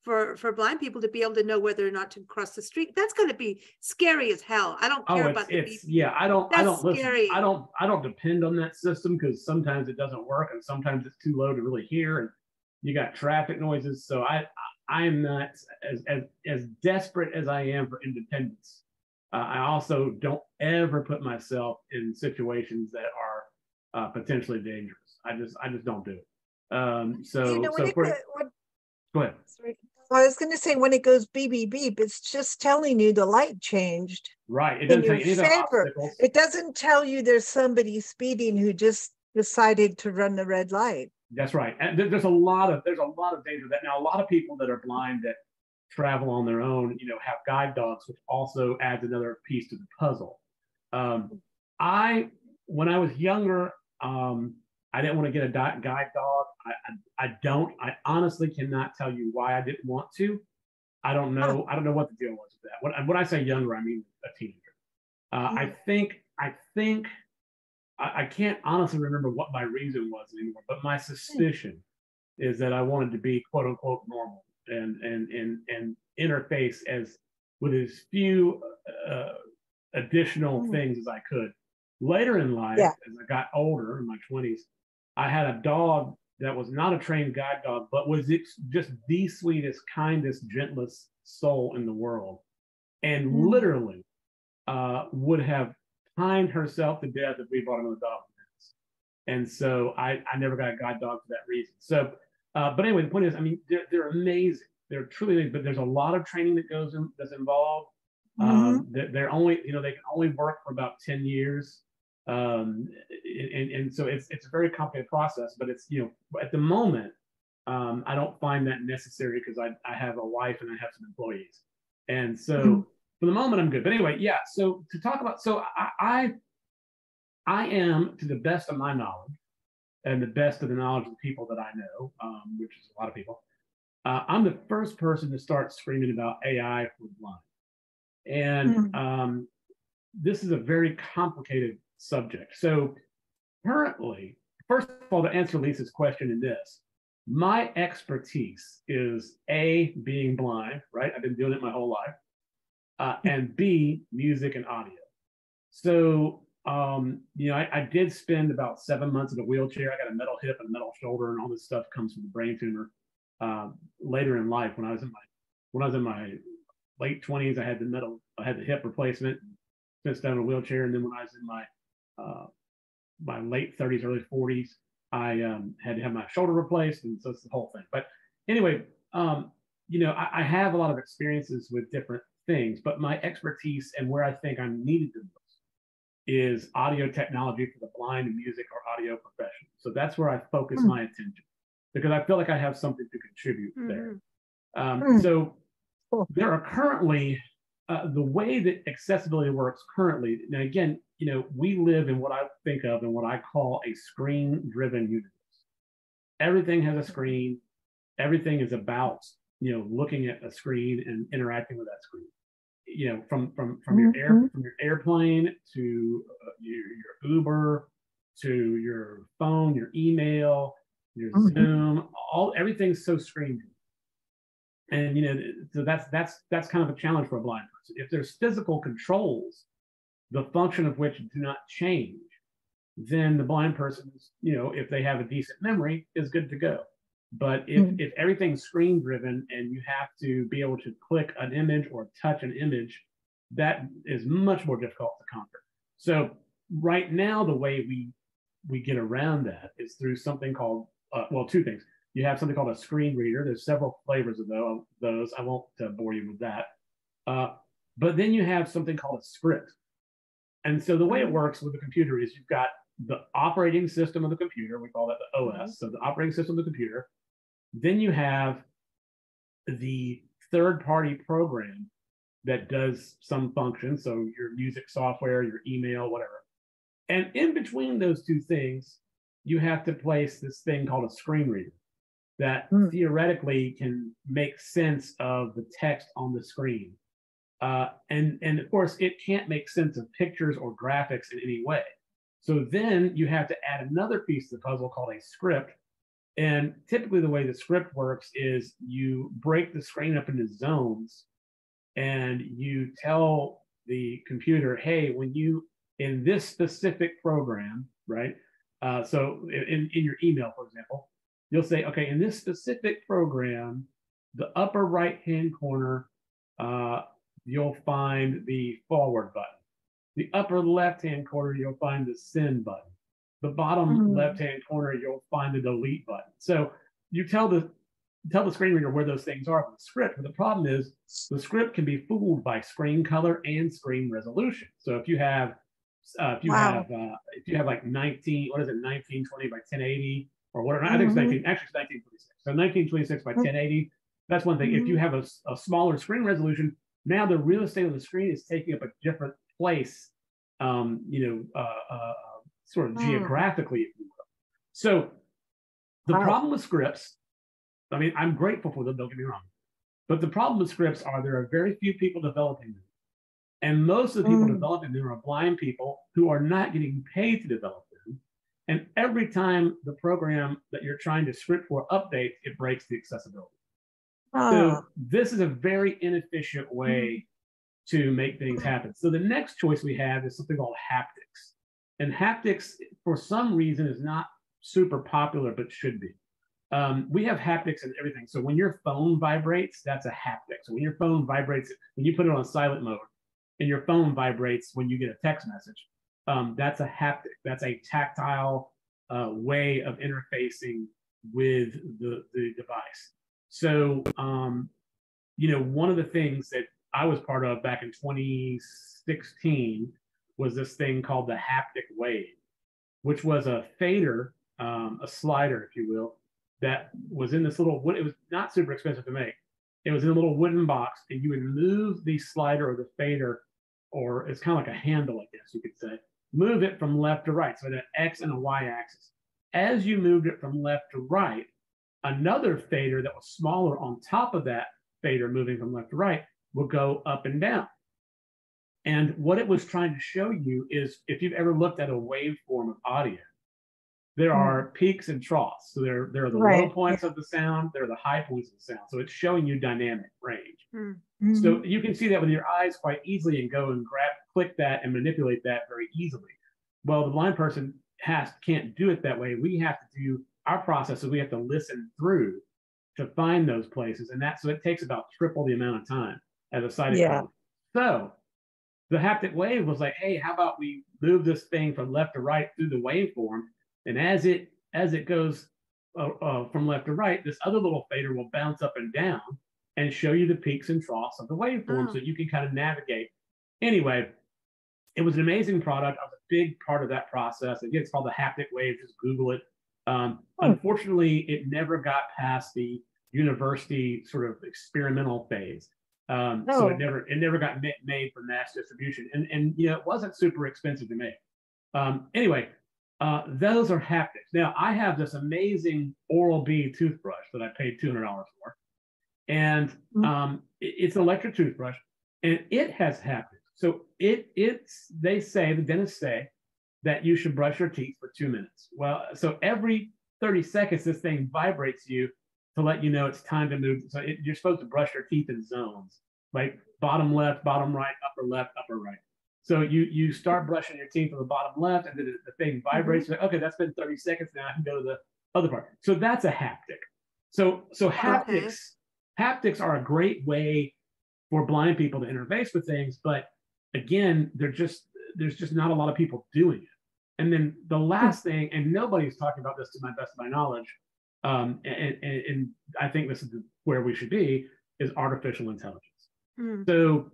for blind people to be able to know whether or not to cross the street. That's going to be scary as hell. I don't care about the beep. Yeah, I don't scary. listen. I don't depend on that system, because sometimes it doesn't work and sometimes it's too low to really hear, and you got traffic noises. So I am not as desperate as I am for independence. I also don't ever put myself in situations that are potentially dangerous. I just don't do it. So, you know, go ahead. Sorry. I was going to say, when it goes beep, beep, beep, it's just telling you the light changed. Right. It doesn't tell you any of the obstacles. It doesn't tell you there's somebody speeding who just decided to run the red light. That's right. And there's a lot of danger that now a lot of people that are blind that travel on their own, you know, have guide dogs, which also adds another piece to the puzzle. When I was younger, I didn't want to get a guide dog. I honestly cannot tell you why I didn't want to. I don't know. I don't know what the deal was with that. When I say younger, I mean a teenager. I think I can't honestly remember what my reason was anymore, but my suspicion is that I wanted to be quote unquote normal and interface with as few additional things as I could. Later in life, as I got older in my 20s, I had a dog that was not a trained guide dog, but was just the sweetest, kindest, gentlest soul in the world, and literally would have pined herself to death if we brought another dog to the house. And so I never got a guide dog for that reason. So, but anyway, the point is, I mean, they're amazing. They're truly amazing, but there's a lot of training that's involved. They're only, you know, they can only work for about 10 years. And so it's a very complicated process, but it's, you know, at the moment, I don't find that necessary, because I have a wife and I have some employees. And so for the moment, I'm good. But anyway, yeah. So to talk about, so I am, to the best of my knowledge and the best of the knowledge of the people that I know, which is a lot of people, I'm the first person to start screaming about AI for blind. And this is a very complicated subject. So currently, first of all, to answer Lisa's question in this, my expertise is A, being blind, right? I've been doing it my whole life. And B, music and audio. So, you know, I did spend about 7 months in a wheelchair. I got a metal hip and a metal shoulder, and all this stuff comes from the brain tumor. Later in life, when I was in my late 20s, I had the hip replacement, spent down in a wheelchair, and then when I was in my late 30s, early 40s, I had to have my shoulder replaced, and so it's the whole thing. But anyway, you know, I have a lot of experiences with different things, but my expertise and where I think I'm needed the most is audio technology for the blind and music or audio professionals. So that's where I focus my attention, because I feel like I have something to contribute there. So there are currently, the way that accessibility works currently, now again, you know, we live in what I think of and what I call a screen-driven universe. Everything has a screen. Everything is about, you know, looking at a screen and interacting with that screen. You know, from your airplane to your Uber to your phone, your email, your Zoom, everything's so screen. And so that's kind of a challenge for a blind person. If there's physical controls, the function of which do not change, then the blind person, if they have a decent memory, is good to go. But if everything's screen driven and you have to be able to click an image or touch an image, that is much more difficult to conquer. So right now, the way we get around that is through something called, two things. You have something called a screen reader. There's several flavors of those. I won't bore you with that. But then you have something called a script. And so the way it works with the computer is you've got the operating system of the computer. We call that the OS. So the operating system of the computer. Then you have the third-party program that does some function. So your music software, your email, whatever. And in between those two things, you have to place this thing called a screen reader that theoretically can make sense of the text on the screen. And of course, it can't make sense of pictures or graphics in any way. So then you have to add another piece of the puzzle called a script. And typically the way the script works is you break the screen up into zones and you tell the computer, hey, when you, in this specific program, right? So in your email, for example, you'll say, okay, in this specific program, the upper right-hand corner, you'll find the forward button. The upper left-hand corner, you'll find the send button. The bottom left-hand corner, you'll find the delete button. So you tell the screen reader where those things are with the script. But the problem is the script can be fooled by screen color and screen resolution. So if you have like 1920 by 1080 or whatever, I think it's 1926. So 1926 by 1080. That's one thing. If you have a smaller screen resolution, now the real estate of the screen is taking up a different place, sort of geographically, if you will. So the problem with scripts, I mean, I'm grateful for them, don't get me wrong. But the problem with scripts are there are very few people developing them. And most of the people developing them are blind people who are not getting paid to develop them. And every time the program that you're trying to script for updates, it breaks the accessibility. So this is a very inefficient way to make things happen. So the next choice we have is something called haptics. And haptics, for some reason, is not super popular, but should be. We have haptics in everything. So when your phone vibrates, that's a haptic. So when your phone vibrates, when you put it on silent mode, and your phone vibrates when you get a text message, that's a haptic. That's a tactile way of interfacing with the device. So, one of the things that I was part of back in 2016 was this thing called the haptic wave, which was a fader, a slider, if you will, that was in this little, it was not super expensive to make. It was in a little wooden box, and you would move the slider or the fader, or it's kind of like a handle, I guess you could say, move it from left to right. So it had an X and a Y axis. As you moved it from left to right, another fader that was smaller on top of that fader moving from left to right would go up and down. And what it was trying to show you is, if you've ever looked at a waveform of audio, there are peaks and troughs. So there are the low points of the sound, there are the high points of the sound. So it's showing you dynamic range. So you can see that with your eyes quite easily and go and click that and manipulate that very easily. Well, the blind person can't do it that way. We have to do our process, so we have to listen through to find those places. And so it takes about triple the amount of time as a sighted person. So the haptic wave was like, hey, how about we move this thing from left to right through the waveform, and as it goes from left to right, this other little fader will bounce up and down and show you the peaks and troughs of the waveform, so you can kind of navigate. Anyway, it was an amazing product. I was a big part of that process. Again, it's called the haptic wave. Just Google it. Unfortunately, it never got past the university sort of experimental phase. So it never got made for mass distribution, and it wasn't super expensive to make. Anyway, those are haptics. Now I have this amazing Oral-B toothbrush that I paid $200 for, and it's an electric toothbrush, and it has haptics. So the dentists say that you should brush your teeth for 2 minutes. Well, so every 30 seconds, this thing vibrates you to let you know it's time to move. So you're supposed to brush your teeth in zones, like bottom left, bottom right, upper left, upper right. So you start brushing your teeth on the bottom left, and then the thing vibrates. Like, okay, that's been 30 seconds. Now I can go to the other part. So that's a haptic. So haptics are a great way for blind people to interface with things, but again, there's just not a lot of people doing it. And then the last thing, and nobody's talking about this to my best of my knowledge, and I think this is where we should be, is artificial intelligence. So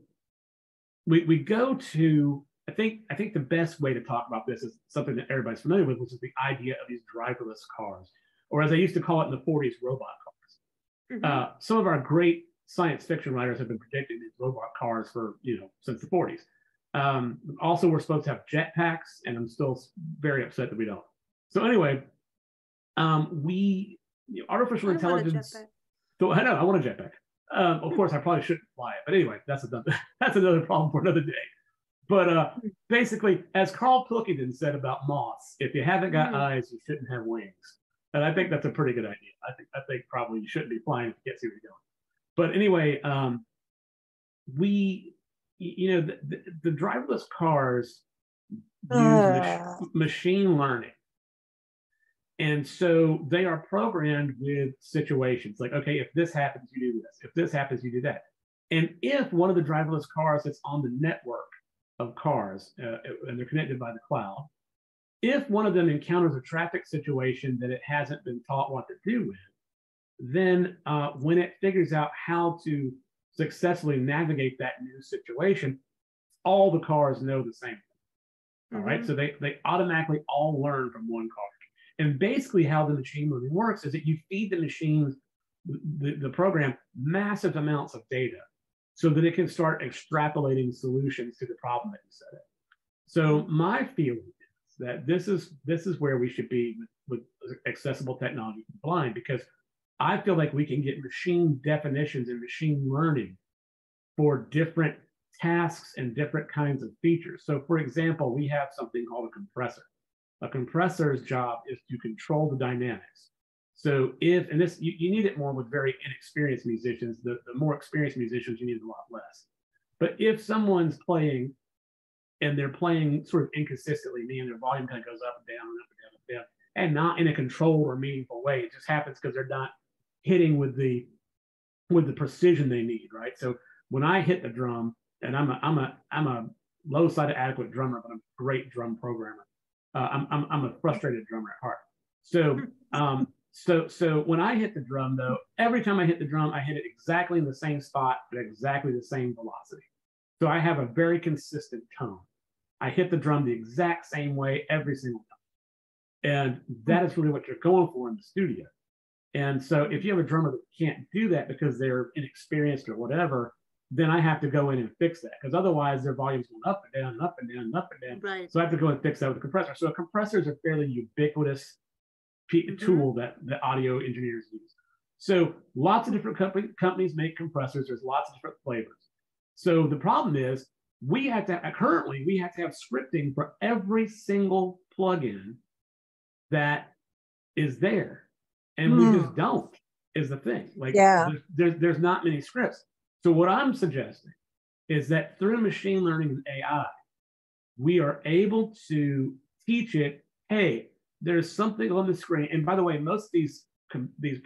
we go to, I think the best way to talk about this is something that everybody's familiar with, which is the idea of these driverless cars, or as they used to call it in the 40s, robot cars. Some of our great science fiction writers have been predicting these robot cars for, since the 40s. Also, we're supposed to have jetpacks, and I'm still very upset that we don't. So anyway, artificial intelligence. So I know I want a jetpack. Of course, I probably shouldn't fly it, but anyway, that's another problem for another day. But basically, as Carl Pilkington said about moths, if you haven't got eyes, you shouldn't have wings. And I think that's a pretty good idea. I think probably you shouldn't be flying if you can't see where you're going. But anyway, the driverless cars use machine learning. And so they are programmed with situations like, okay, if this happens, you do this. If this happens, you do that. And if one of the driverless cars that's on the network of cars, and they're connected by the cloud, if one of them encounters a traffic situation that it hasn't been taught what to do with, then when it figures out how to successfully navigate that new situation, all the cars know the same thing. All right, so they automatically all learn from one car. And basically how the machine learning works is that you feed the machines, the program, massive amounts of data so that it can start extrapolating solutions to the problem that you set it. So my feeling is that this is where we should be with accessible technology for the blind, because I feel like we can get machine definitions and machine learning for different tasks and different kinds of features. So for example, we have something called a compressor. A compressor's job is to control the dynamics. So you need it more with very inexperienced musicians. The more experienced musicians, you need a lot less. But if someone's playing and they're playing sort of inconsistently, meaning their volume kind of goes up and down and up and down and down, and not in a controlled or meaningful way, it just happens because they're not hitting with the precision they need, right? So when I hit the drum, and I'm a low side adequate drummer, but I'm a great drum programmer. I'm a frustrated drummer at heart. So when I hit the drum, though, every time I hit the drum, I hit it exactly in the same spot at exactly the same velocity. So I have a very consistent tone. I hit the drum the exact same way every single time. And that is really what you're going for in the studio. And so if you have a drummer that can't do that because they're inexperienced or whatever, then I have to go in and fix that, because otherwise their volume's going up and down and up and down and up and down. Right. So I have to go and fix that with a compressor. So a compressor is a fairly ubiquitous tool that the audio engineers use. So lots of different companies make compressors. There's lots of different flavors. So the problem is currently we have to have scripting for every single plugin that is there. And we just don't, is the thing. Like there's not many scripts. So what I'm suggesting is that through machine learning and AI, we are able to teach it, hey, there's something on the screen. And by the way, most of these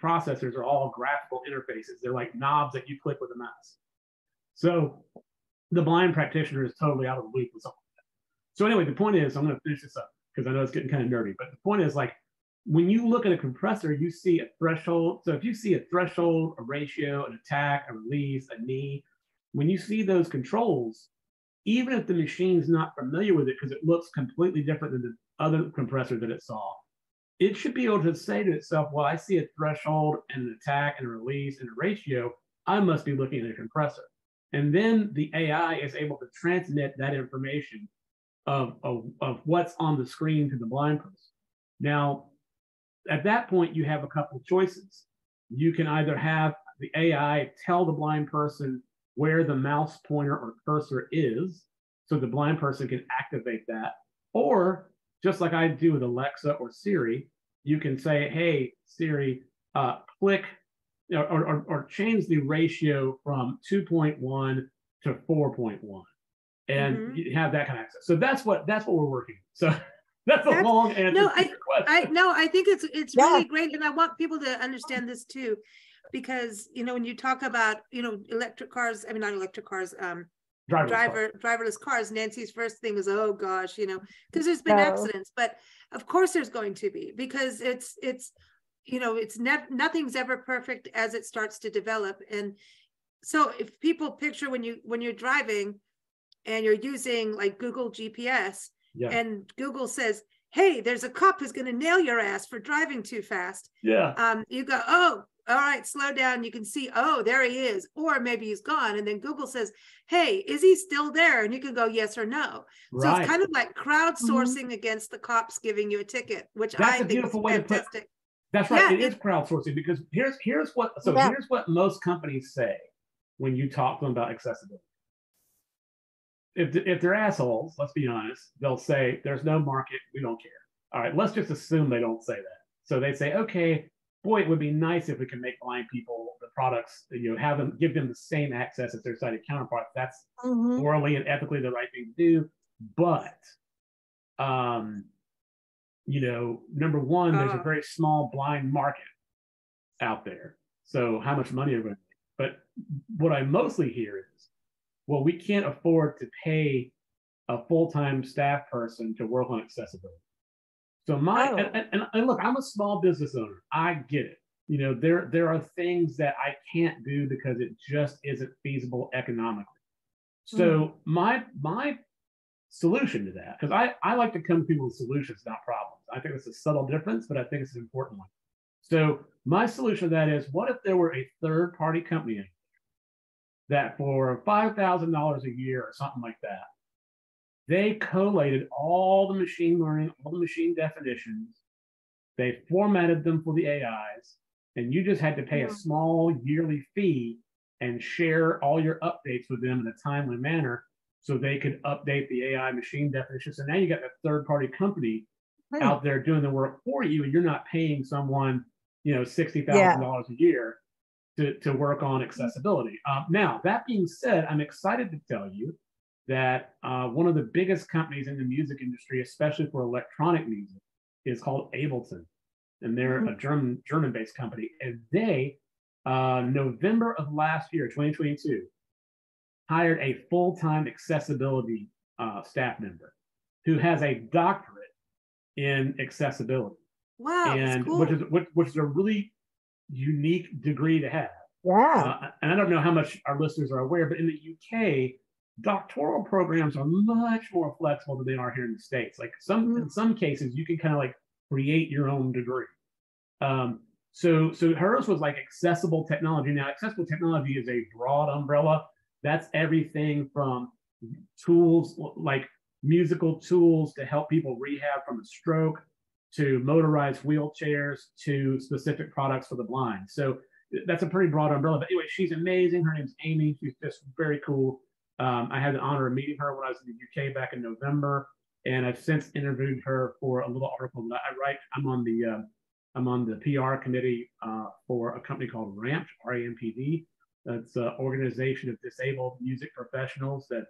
processors are all graphical interfaces. They're like knobs that you click with a mouse. So the blind practitioner is totally out of the loop with something like that. So anyway, the point is, I'm going to finish this up because I know it's getting kind of nerdy, but the point is, like, when you look at a compressor, you see a threshold. So if you see a threshold, a ratio, an attack, a release, a knee, when you see those controls, even if the machine's not familiar with it because it looks completely different than the other compressor that it saw, it should be able to say to itself, well, I see a threshold and an attack and a release and a ratio. I must be looking at a compressor. And then the AI is able to transmit that information of what's on the screen to the blind person. Now, at that point, you have a couple of choices. You can either have the AI tell the blind person where the mouse pointer or cursor is, so the blind person can activate that. Or, just like I do with Alexa or Siri, you can say, hey, Siri, click or change the ratio from 2.1 to 4.1, and you have that kind of access. So that's what we're working. So that's a long answer to your question. I think it's really great, and I want people to understand this too, because when you talk about electric cars, I mean not electric cars, driverless cars. Nancy's first thing was, oh gosh, because there's been accidents, but of course there's going to be, because it's nothing's ever perfect as it starts to develop. And so if people picture when you're driving and you're using like Google GPS, and Google says, hey, there's a cop who's going to nail your ass for driving too fast. You go, oh, all right, slow down. You can see, oh, there he is. Or maybe he's gone. And then Google says, hey, is he still there? And you can go yes or no. So it's kind of like crowdsourcing against the cops giving you a ticket, which I think is fantastic. That's right. It is crowdsourcing, because here's what most companies say when you talk to them about accessibility. If they're assholes, let's be honest, they'll say there's no market, we don't care. All right, let's just assume they don't say that. So they say, okay, boy, it would be nice if we can make blind people the products, give them the same access as their sighted counterparts. That's morally and ethically the right thing to do. But number one, there's a very small blind market out there. So how much money are we going to make? But what I mostly hear is, well, we can't afford to pay a full-time staff person to work on accessibility. So and look, I'm a small business owner. I get it. There are things that I can't do because it just isn't feasible economically. So my solution to that, because I like to come to people with solutions, not problems. I think it's a subtle difference, but I think it's an important one. So my solution to that is, what if there were a third-party company that for $5,000 a year or something like that, they collated all the machine learning, all the machine definitions, they formatted them for the AIs, and you just had to pay a small yearly fee and share all your updates with them in a timely manner so they could update the AI machine definitions. So now you got a third-party company out there doing the work for you, and you're not paying someone, $60,000 a year to work on accessibility. Now, that being said, I'm excited to tell you that one of the biggest companies in the music industry, especially for electronic music, is called Ableton. And they're a German-based company. And they, November of last year, 2022, hired a full-time accessibility staff member who has a doctorate in accessibility. Wow, and cool. which is a really unique degree to have. And I don't know how much our listeners are aware, but in the UK, doctoral programs are much more flexible than they are here in the States. Like in some cases, you can kind of like create your own degree. So hers was like accessible technology. Now, accessible technology is a broad umbrella. That's everything from tools like musical tools to help people rehab from a stroke, to motorized wheelchairs, to specific products for the blind. So that's a pretty broad umbrella. But anyway, she's amazing. Her name's Amy. She's just very cool. I had the honor of meeting her when I was in the UK back in November, and I've since interviewed her for a little article that I write. I'm on the PR committee for a company called RAMPD, R-A-M-P-D. That's an organization of disabled music professionals that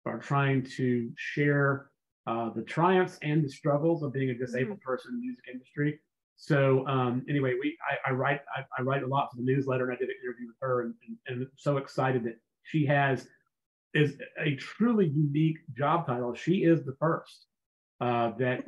are trying to share the triumphs and the struggles of being a disabled person in the music industry. So anyway, I write a lot for the newsletter, and I did an interview with her, and I'm so excited that she is a truly unique job title. She is the first that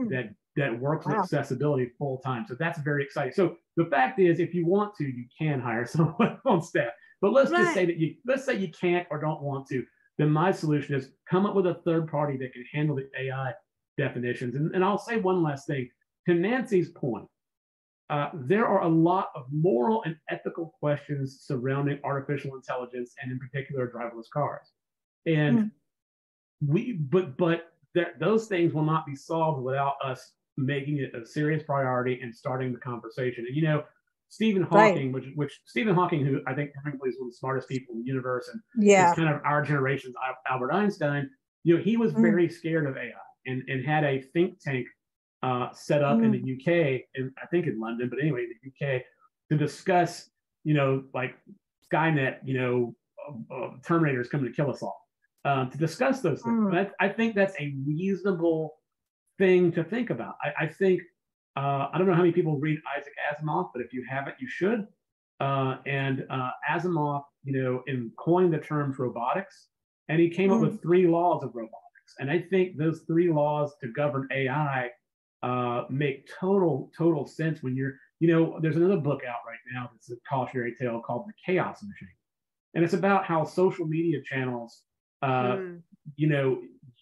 works with accessibility full time. So that's very exciting. So the fact is, if you want to, you can hire someone on staff. But let's just say that let's say you can't or don't want to. Then my solution is come up with a third party that can handle the AI definitions. And I'll say one last thing. To Nancy's point, there are a lot of moral and ethical questions surrounding artificial intelligence, and in particular, driverless cars. And those things will not be solved without us making it a serious priority and starting the conversation. And Stephen Hawking, which Stephen Hawking, who I think frankly is one of the smartest people in the universe, and is kind of our generation's Albert Einstein. He was very scared of AI and had a think tank set up in the UK, and I think in London, but anyway, in the UK, to discuss like Skynet, Terminator is coming to kill us all, to discuss those things. But I think that's a reasonable thing to think about. I think, I don't know how many people read Isaac Asimov, but if you haven't, you should. And Asimov, coined the terms robotics, and he came up with 3 laws of robotics. And I think those 3 laws to govern AI make total sense when you're, there's another book out right now that's a cautionary tale called The Chaos Machine. And it's about how social media channels,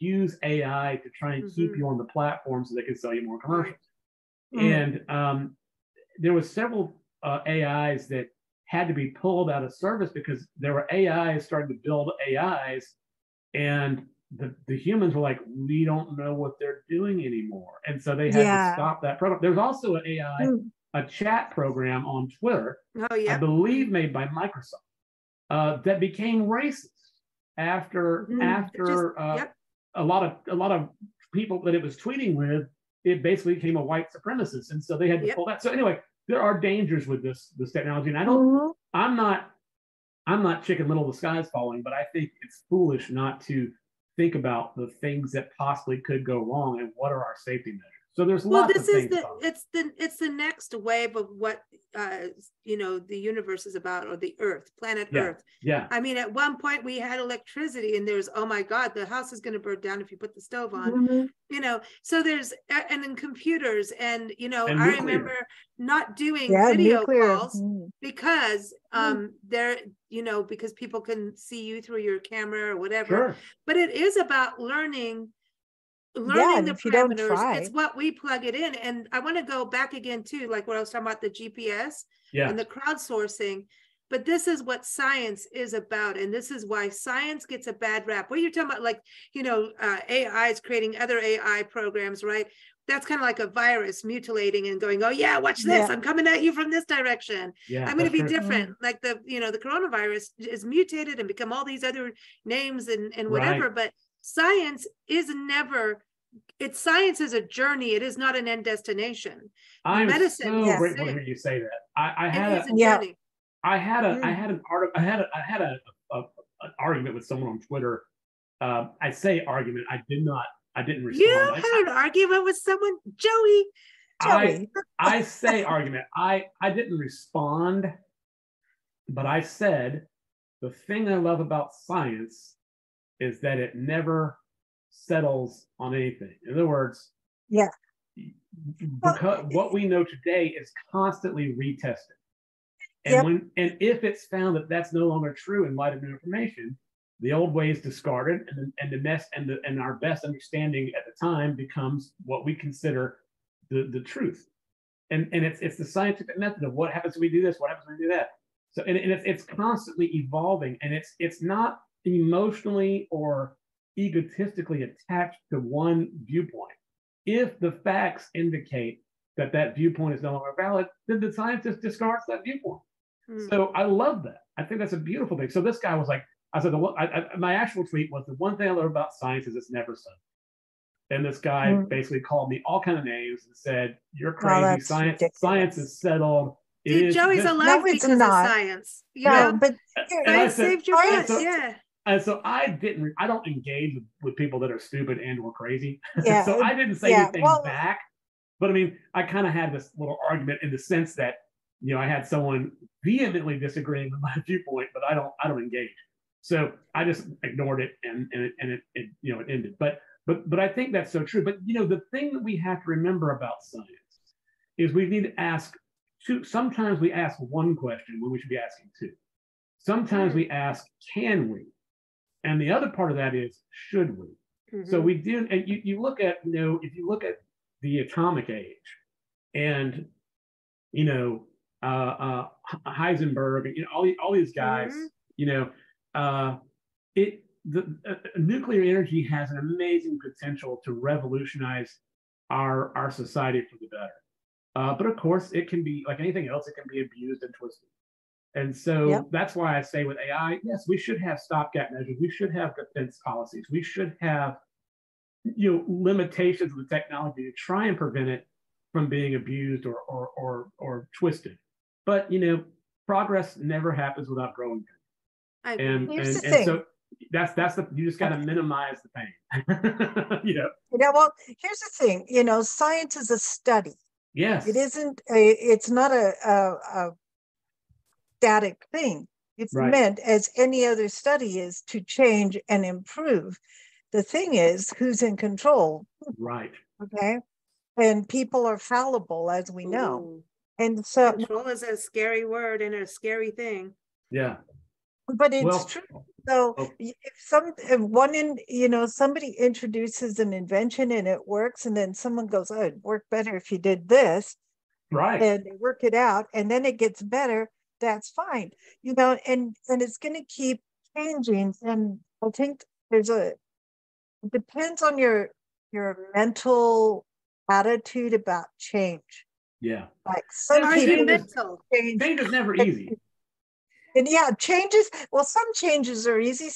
use AI to try and keep you on the platform so they can sell you more commercials. And there was several AIs that had to be pulled out of service because there were AIs starting to build AIs, and the humans were like, we don't know what they're doing anymore. And so they had to stop that program. There's also an AI, a chat program on Twitter, I believe made by Microsoft, that became racist after a lot of people that it was tweeting with, it basically became a white supremacist. And so they had to pull that. So anyway, there are dangers with this technology. And I'm not Chicken Little, the sky's falling, but I think it's foolish not to think about the things that possibly could go wrong and what are our safety measures. So there's lots of things. It's the next wave of what the universe is about, or the planet Earth. Yeah. I mean, at one point we had electricity, and there's, oh my God, the house is going to burn down if you put the stove on. So there's, and then computers, and and I remember not doing video calls because they're because people can see you through your camera or whatever. But it is about learning the parameters. It's what we plug it in. And I want to go back again too, like what I was talking about, the GPS and the crowdsourcing. But this is what science is about, and this is why science gets a bad rap. What you're talking about, like AI is creating other AI programs, right? That's kind of like a virus mutilating and going, oh yeah, watch this, I'm coming at you from this direction. I'm going to be different. Like the coronavirus is mutated and become all these other names and whatever. But science is science is a journey. It is not an end destination. I'm Medicine so grateful to hear you say that. I had an argument with someone on Twitter. I say argument. I didn't respond. You had an argument with someone, Joey. I say argument. I didn't respond, but I said the thing I love about science is that it never settles on anything. In other words, because what we know today is constantly retested. And if it's found that that's no longer true in light of new information, the old way is discarded, and our best understanding at the time becomes what we consider the truth. And it's the scientific method of what happens when we do this, what happens when we do that. So and it's constantly evolving, and it's not emotionally or egotistically attached to one viewpoint. If the facts indicate that viewpoint is no longer valid, then the scientist discards that viewpoint. So I love that. I think that's a beautiful thing. So this guy was like, I said, my actual tweet was, the one thing I learned about science is it's never settled. And this guy basically called me all kind of names and said, you're crazy. Science is settled. Dude, Joey's alive because of science. But science saved your butt. And so I don't engage with people that are stupid and or crazy. So I didn't say anything back. But I mean, I kind of had this little argument in the sense that, I had someone vehemently disagreeing with my viewpoint, but I don't engage. So I just ignored it, and it ended. But I think that's so true. But the thing that we have to remember about science is we need to ask two. Sometimes we ask one question when we should be asking two. Sometimes we ask, can we? And the other part of that is, should we? So we do, and you look at, if you look at the atomic age, and Heisenberg, and all these guys, nuclear energy has an amazing potential to revolutionize our society for the better. But of course, it can be like anything else; it can be abused and twisted. And so that's why I say with AI, yes, we should have stopgap measures. We should have defense policies. We should have limitations of the technology to try and prevent it from being abused or twisted. But progress never happens without growing. And Here's the thing. so that's the, you just got to minimize the pain. You know. Yeah, well, here's the thing. Science is a study. Yes. It's not a static thing. It's Right. meant, as any other study is, to change and improve. The thing is, who's in control? Right. Okay. And people are fallible, as we know. Ooh. And so Control is a scary word and a scary thing. Yeah. but it's Well, true. So if somebody introduces an invention and it works, and then someone goes, oh, it'd work better if you did this, right. and they work it out, and then it gets better, that's fine. And it's going to keep changing. And I think it depends on your mental attitude about change. Yeah. Like some Are people you mental? Change is never easy. And yeah, some changes are easy,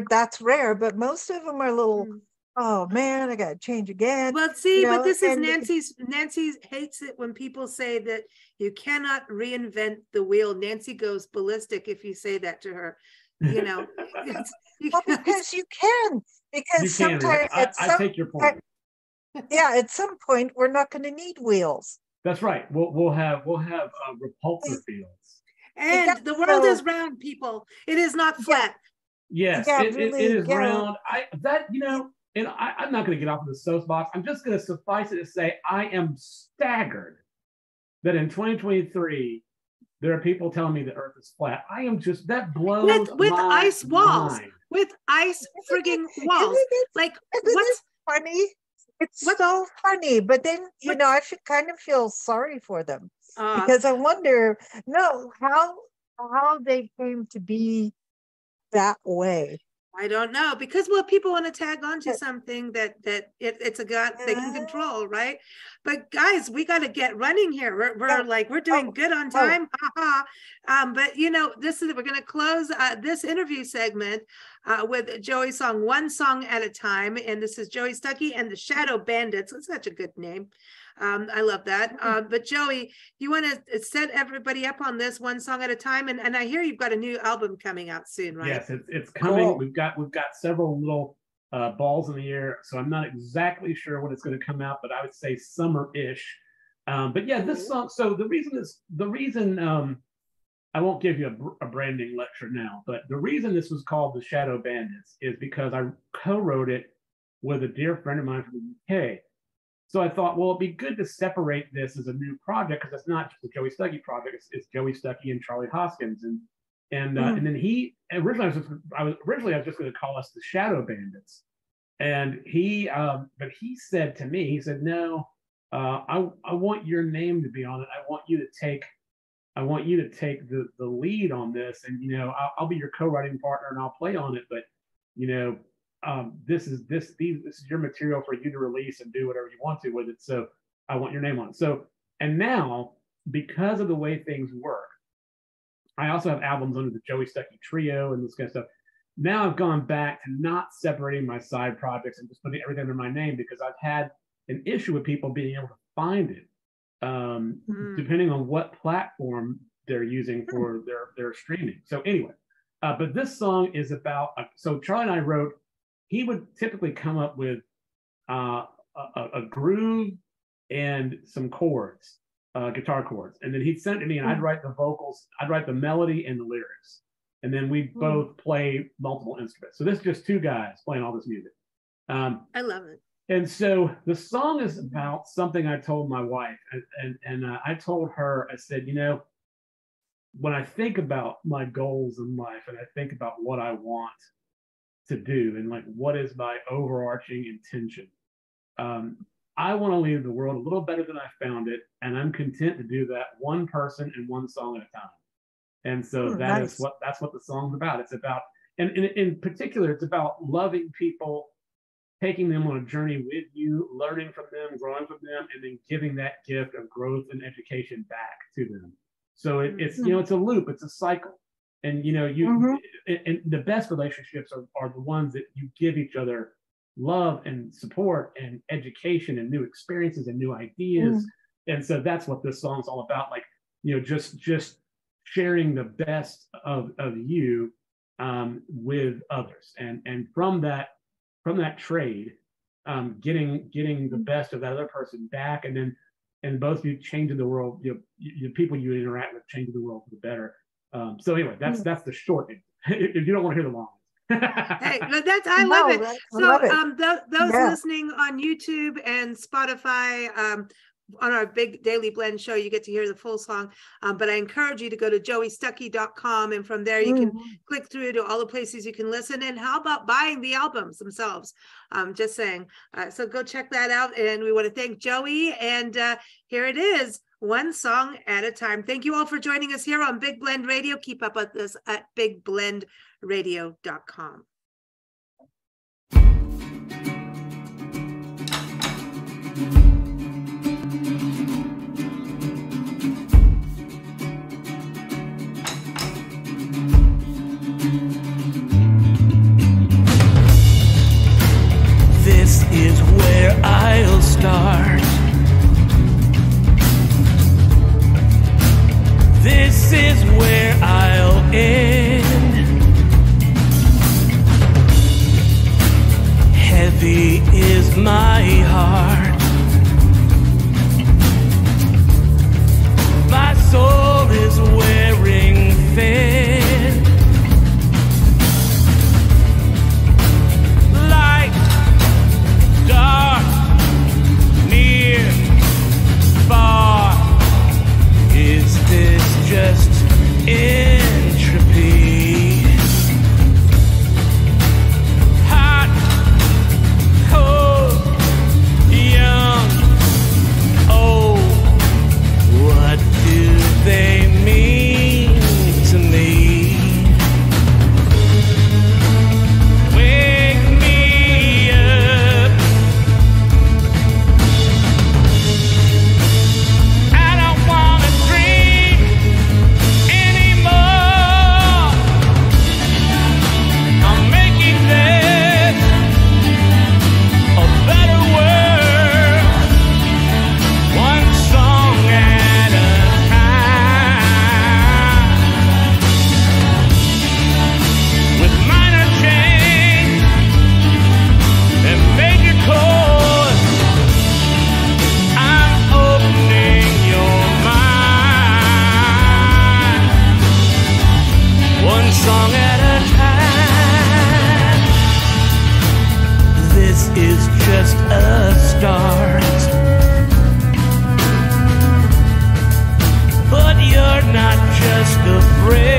that's rare, but most of them are a little, oh man, I gotta change again. Well, see, but this is Nancy hates it when people say that you cannot reinvent the wheel. Nancy goes ballistic if you say that to her. Well, because you can, because sometimes I take your point. At some point we're not going to need wheels. That's right. We'll have repulsor fields. And the world is round, people. It is not flat. Yes, it is round. And I'm not going to get off of the soapbox. I'm just going to suffice it to say I am staggered that in 2023 there are people telling me the Earth is flat. I am just, that blows with my ice walls, mind. With ice frigging walls. Like what's funny? It's so funny, but then I should kind of feel sorry for them because I wonder, how they came to be that way. I don't know, because people want to tag onto something that it's a god they can control, right? But guys, we got to get running here. We're doing good on time. But we're going to close this interview segment with Joey's song, One Song at a Time, and this is Joey Stuckey and the Shadow Bandits. It's such a good name. I love that. But Joey, you want to set everybody up on this One Song at a Time, and I hear you've got a new album coming out soon, right? Yes, it's coming. Cool. We've got several little balls in the air, so I'm not exactly sure when it's going to come out, but I would say summer-ish. But yeah, this song. So the reason I won't give you a branding lecture now, but the reason this was called the Shadow Bandits is because I co-wrote it with a dear friend of mine from the UK. So I thought, well, it'd be good to separate this as a new project because it's not just a Joey Stuckey project. It's Joey Stuckey and Charlie Hoskins, and then he originally I was just going to call us the Shadow Bandits, and but he said to me, he said, no, I want your name to be on it. I want you to take the lead on this, and I'll be your co-writing partner and I'll play on it, but this is your material for you to release and do whatever you want to with it. So I want your name on it. So, and now, because of the way things work, I also have albums under the Joey Stuckey Trio and this kind of stuff. Now I've gone back to not separating my side projects and just putting everything under my name because I've had an issue with people being able to find it, depending on what platform they're using for their streaming. So anyway, but this song is about, so Charlie and I wrote, he would typically come up with a groove and some chords, guitar chords, and then he'd send it to me, and I'd write the vocals, I'd write the melody and the lyrics, and then we'd both play multiple instruments. So this is just two guys playing all this music. I love it. And so the song is about something I told my wife, and I told her, I said, when I think about my goals in life, and I think about what I want to do and like what is my overarching intention, I want to leave the world a little better than I found it, and I'm content to do that one person and one song at a time. And so that's what the song's about. It's about, and in particular, it's about loving people, taking them on a journey with you, learning from them, growing from them, and then giving that gift of growth and education back to them. So it's it's a loop, it's a cycle. And and the best relationships are the ones that you give each other love and support and education and new experiences and new ideas. And so that's what this song's all about. Like, just sharing the best of you with others, and from that trade, getting the best of that other person back, and both of you changing the world, the people you interact with changing the world for the better. So anyway, that's the short end. If you don't want to hear the long. Hey, I love it. So love it. Those listening on YouTube and Spotify, on our big Daily Blend show, you get to hear the full song. But I encourage you to go to joeystuckey.com, and from there you can click through to all the places you can listen. And how about buying the albums themselves? Just saying. So go check that out. And we want to thank Joey. And here it is, one song at a time. Thank you all for joining us here on Big Blend Radio. Keep up with us at bigblendradio.com. This is where I'll start. This is where I'll end. Heavy is my heart. My soul is wearing thin. Dark, near, far, is this just entropy? Hot, cold, young, old, what do they mean to me? Song at a time. This is just a start, but you're not just a friend.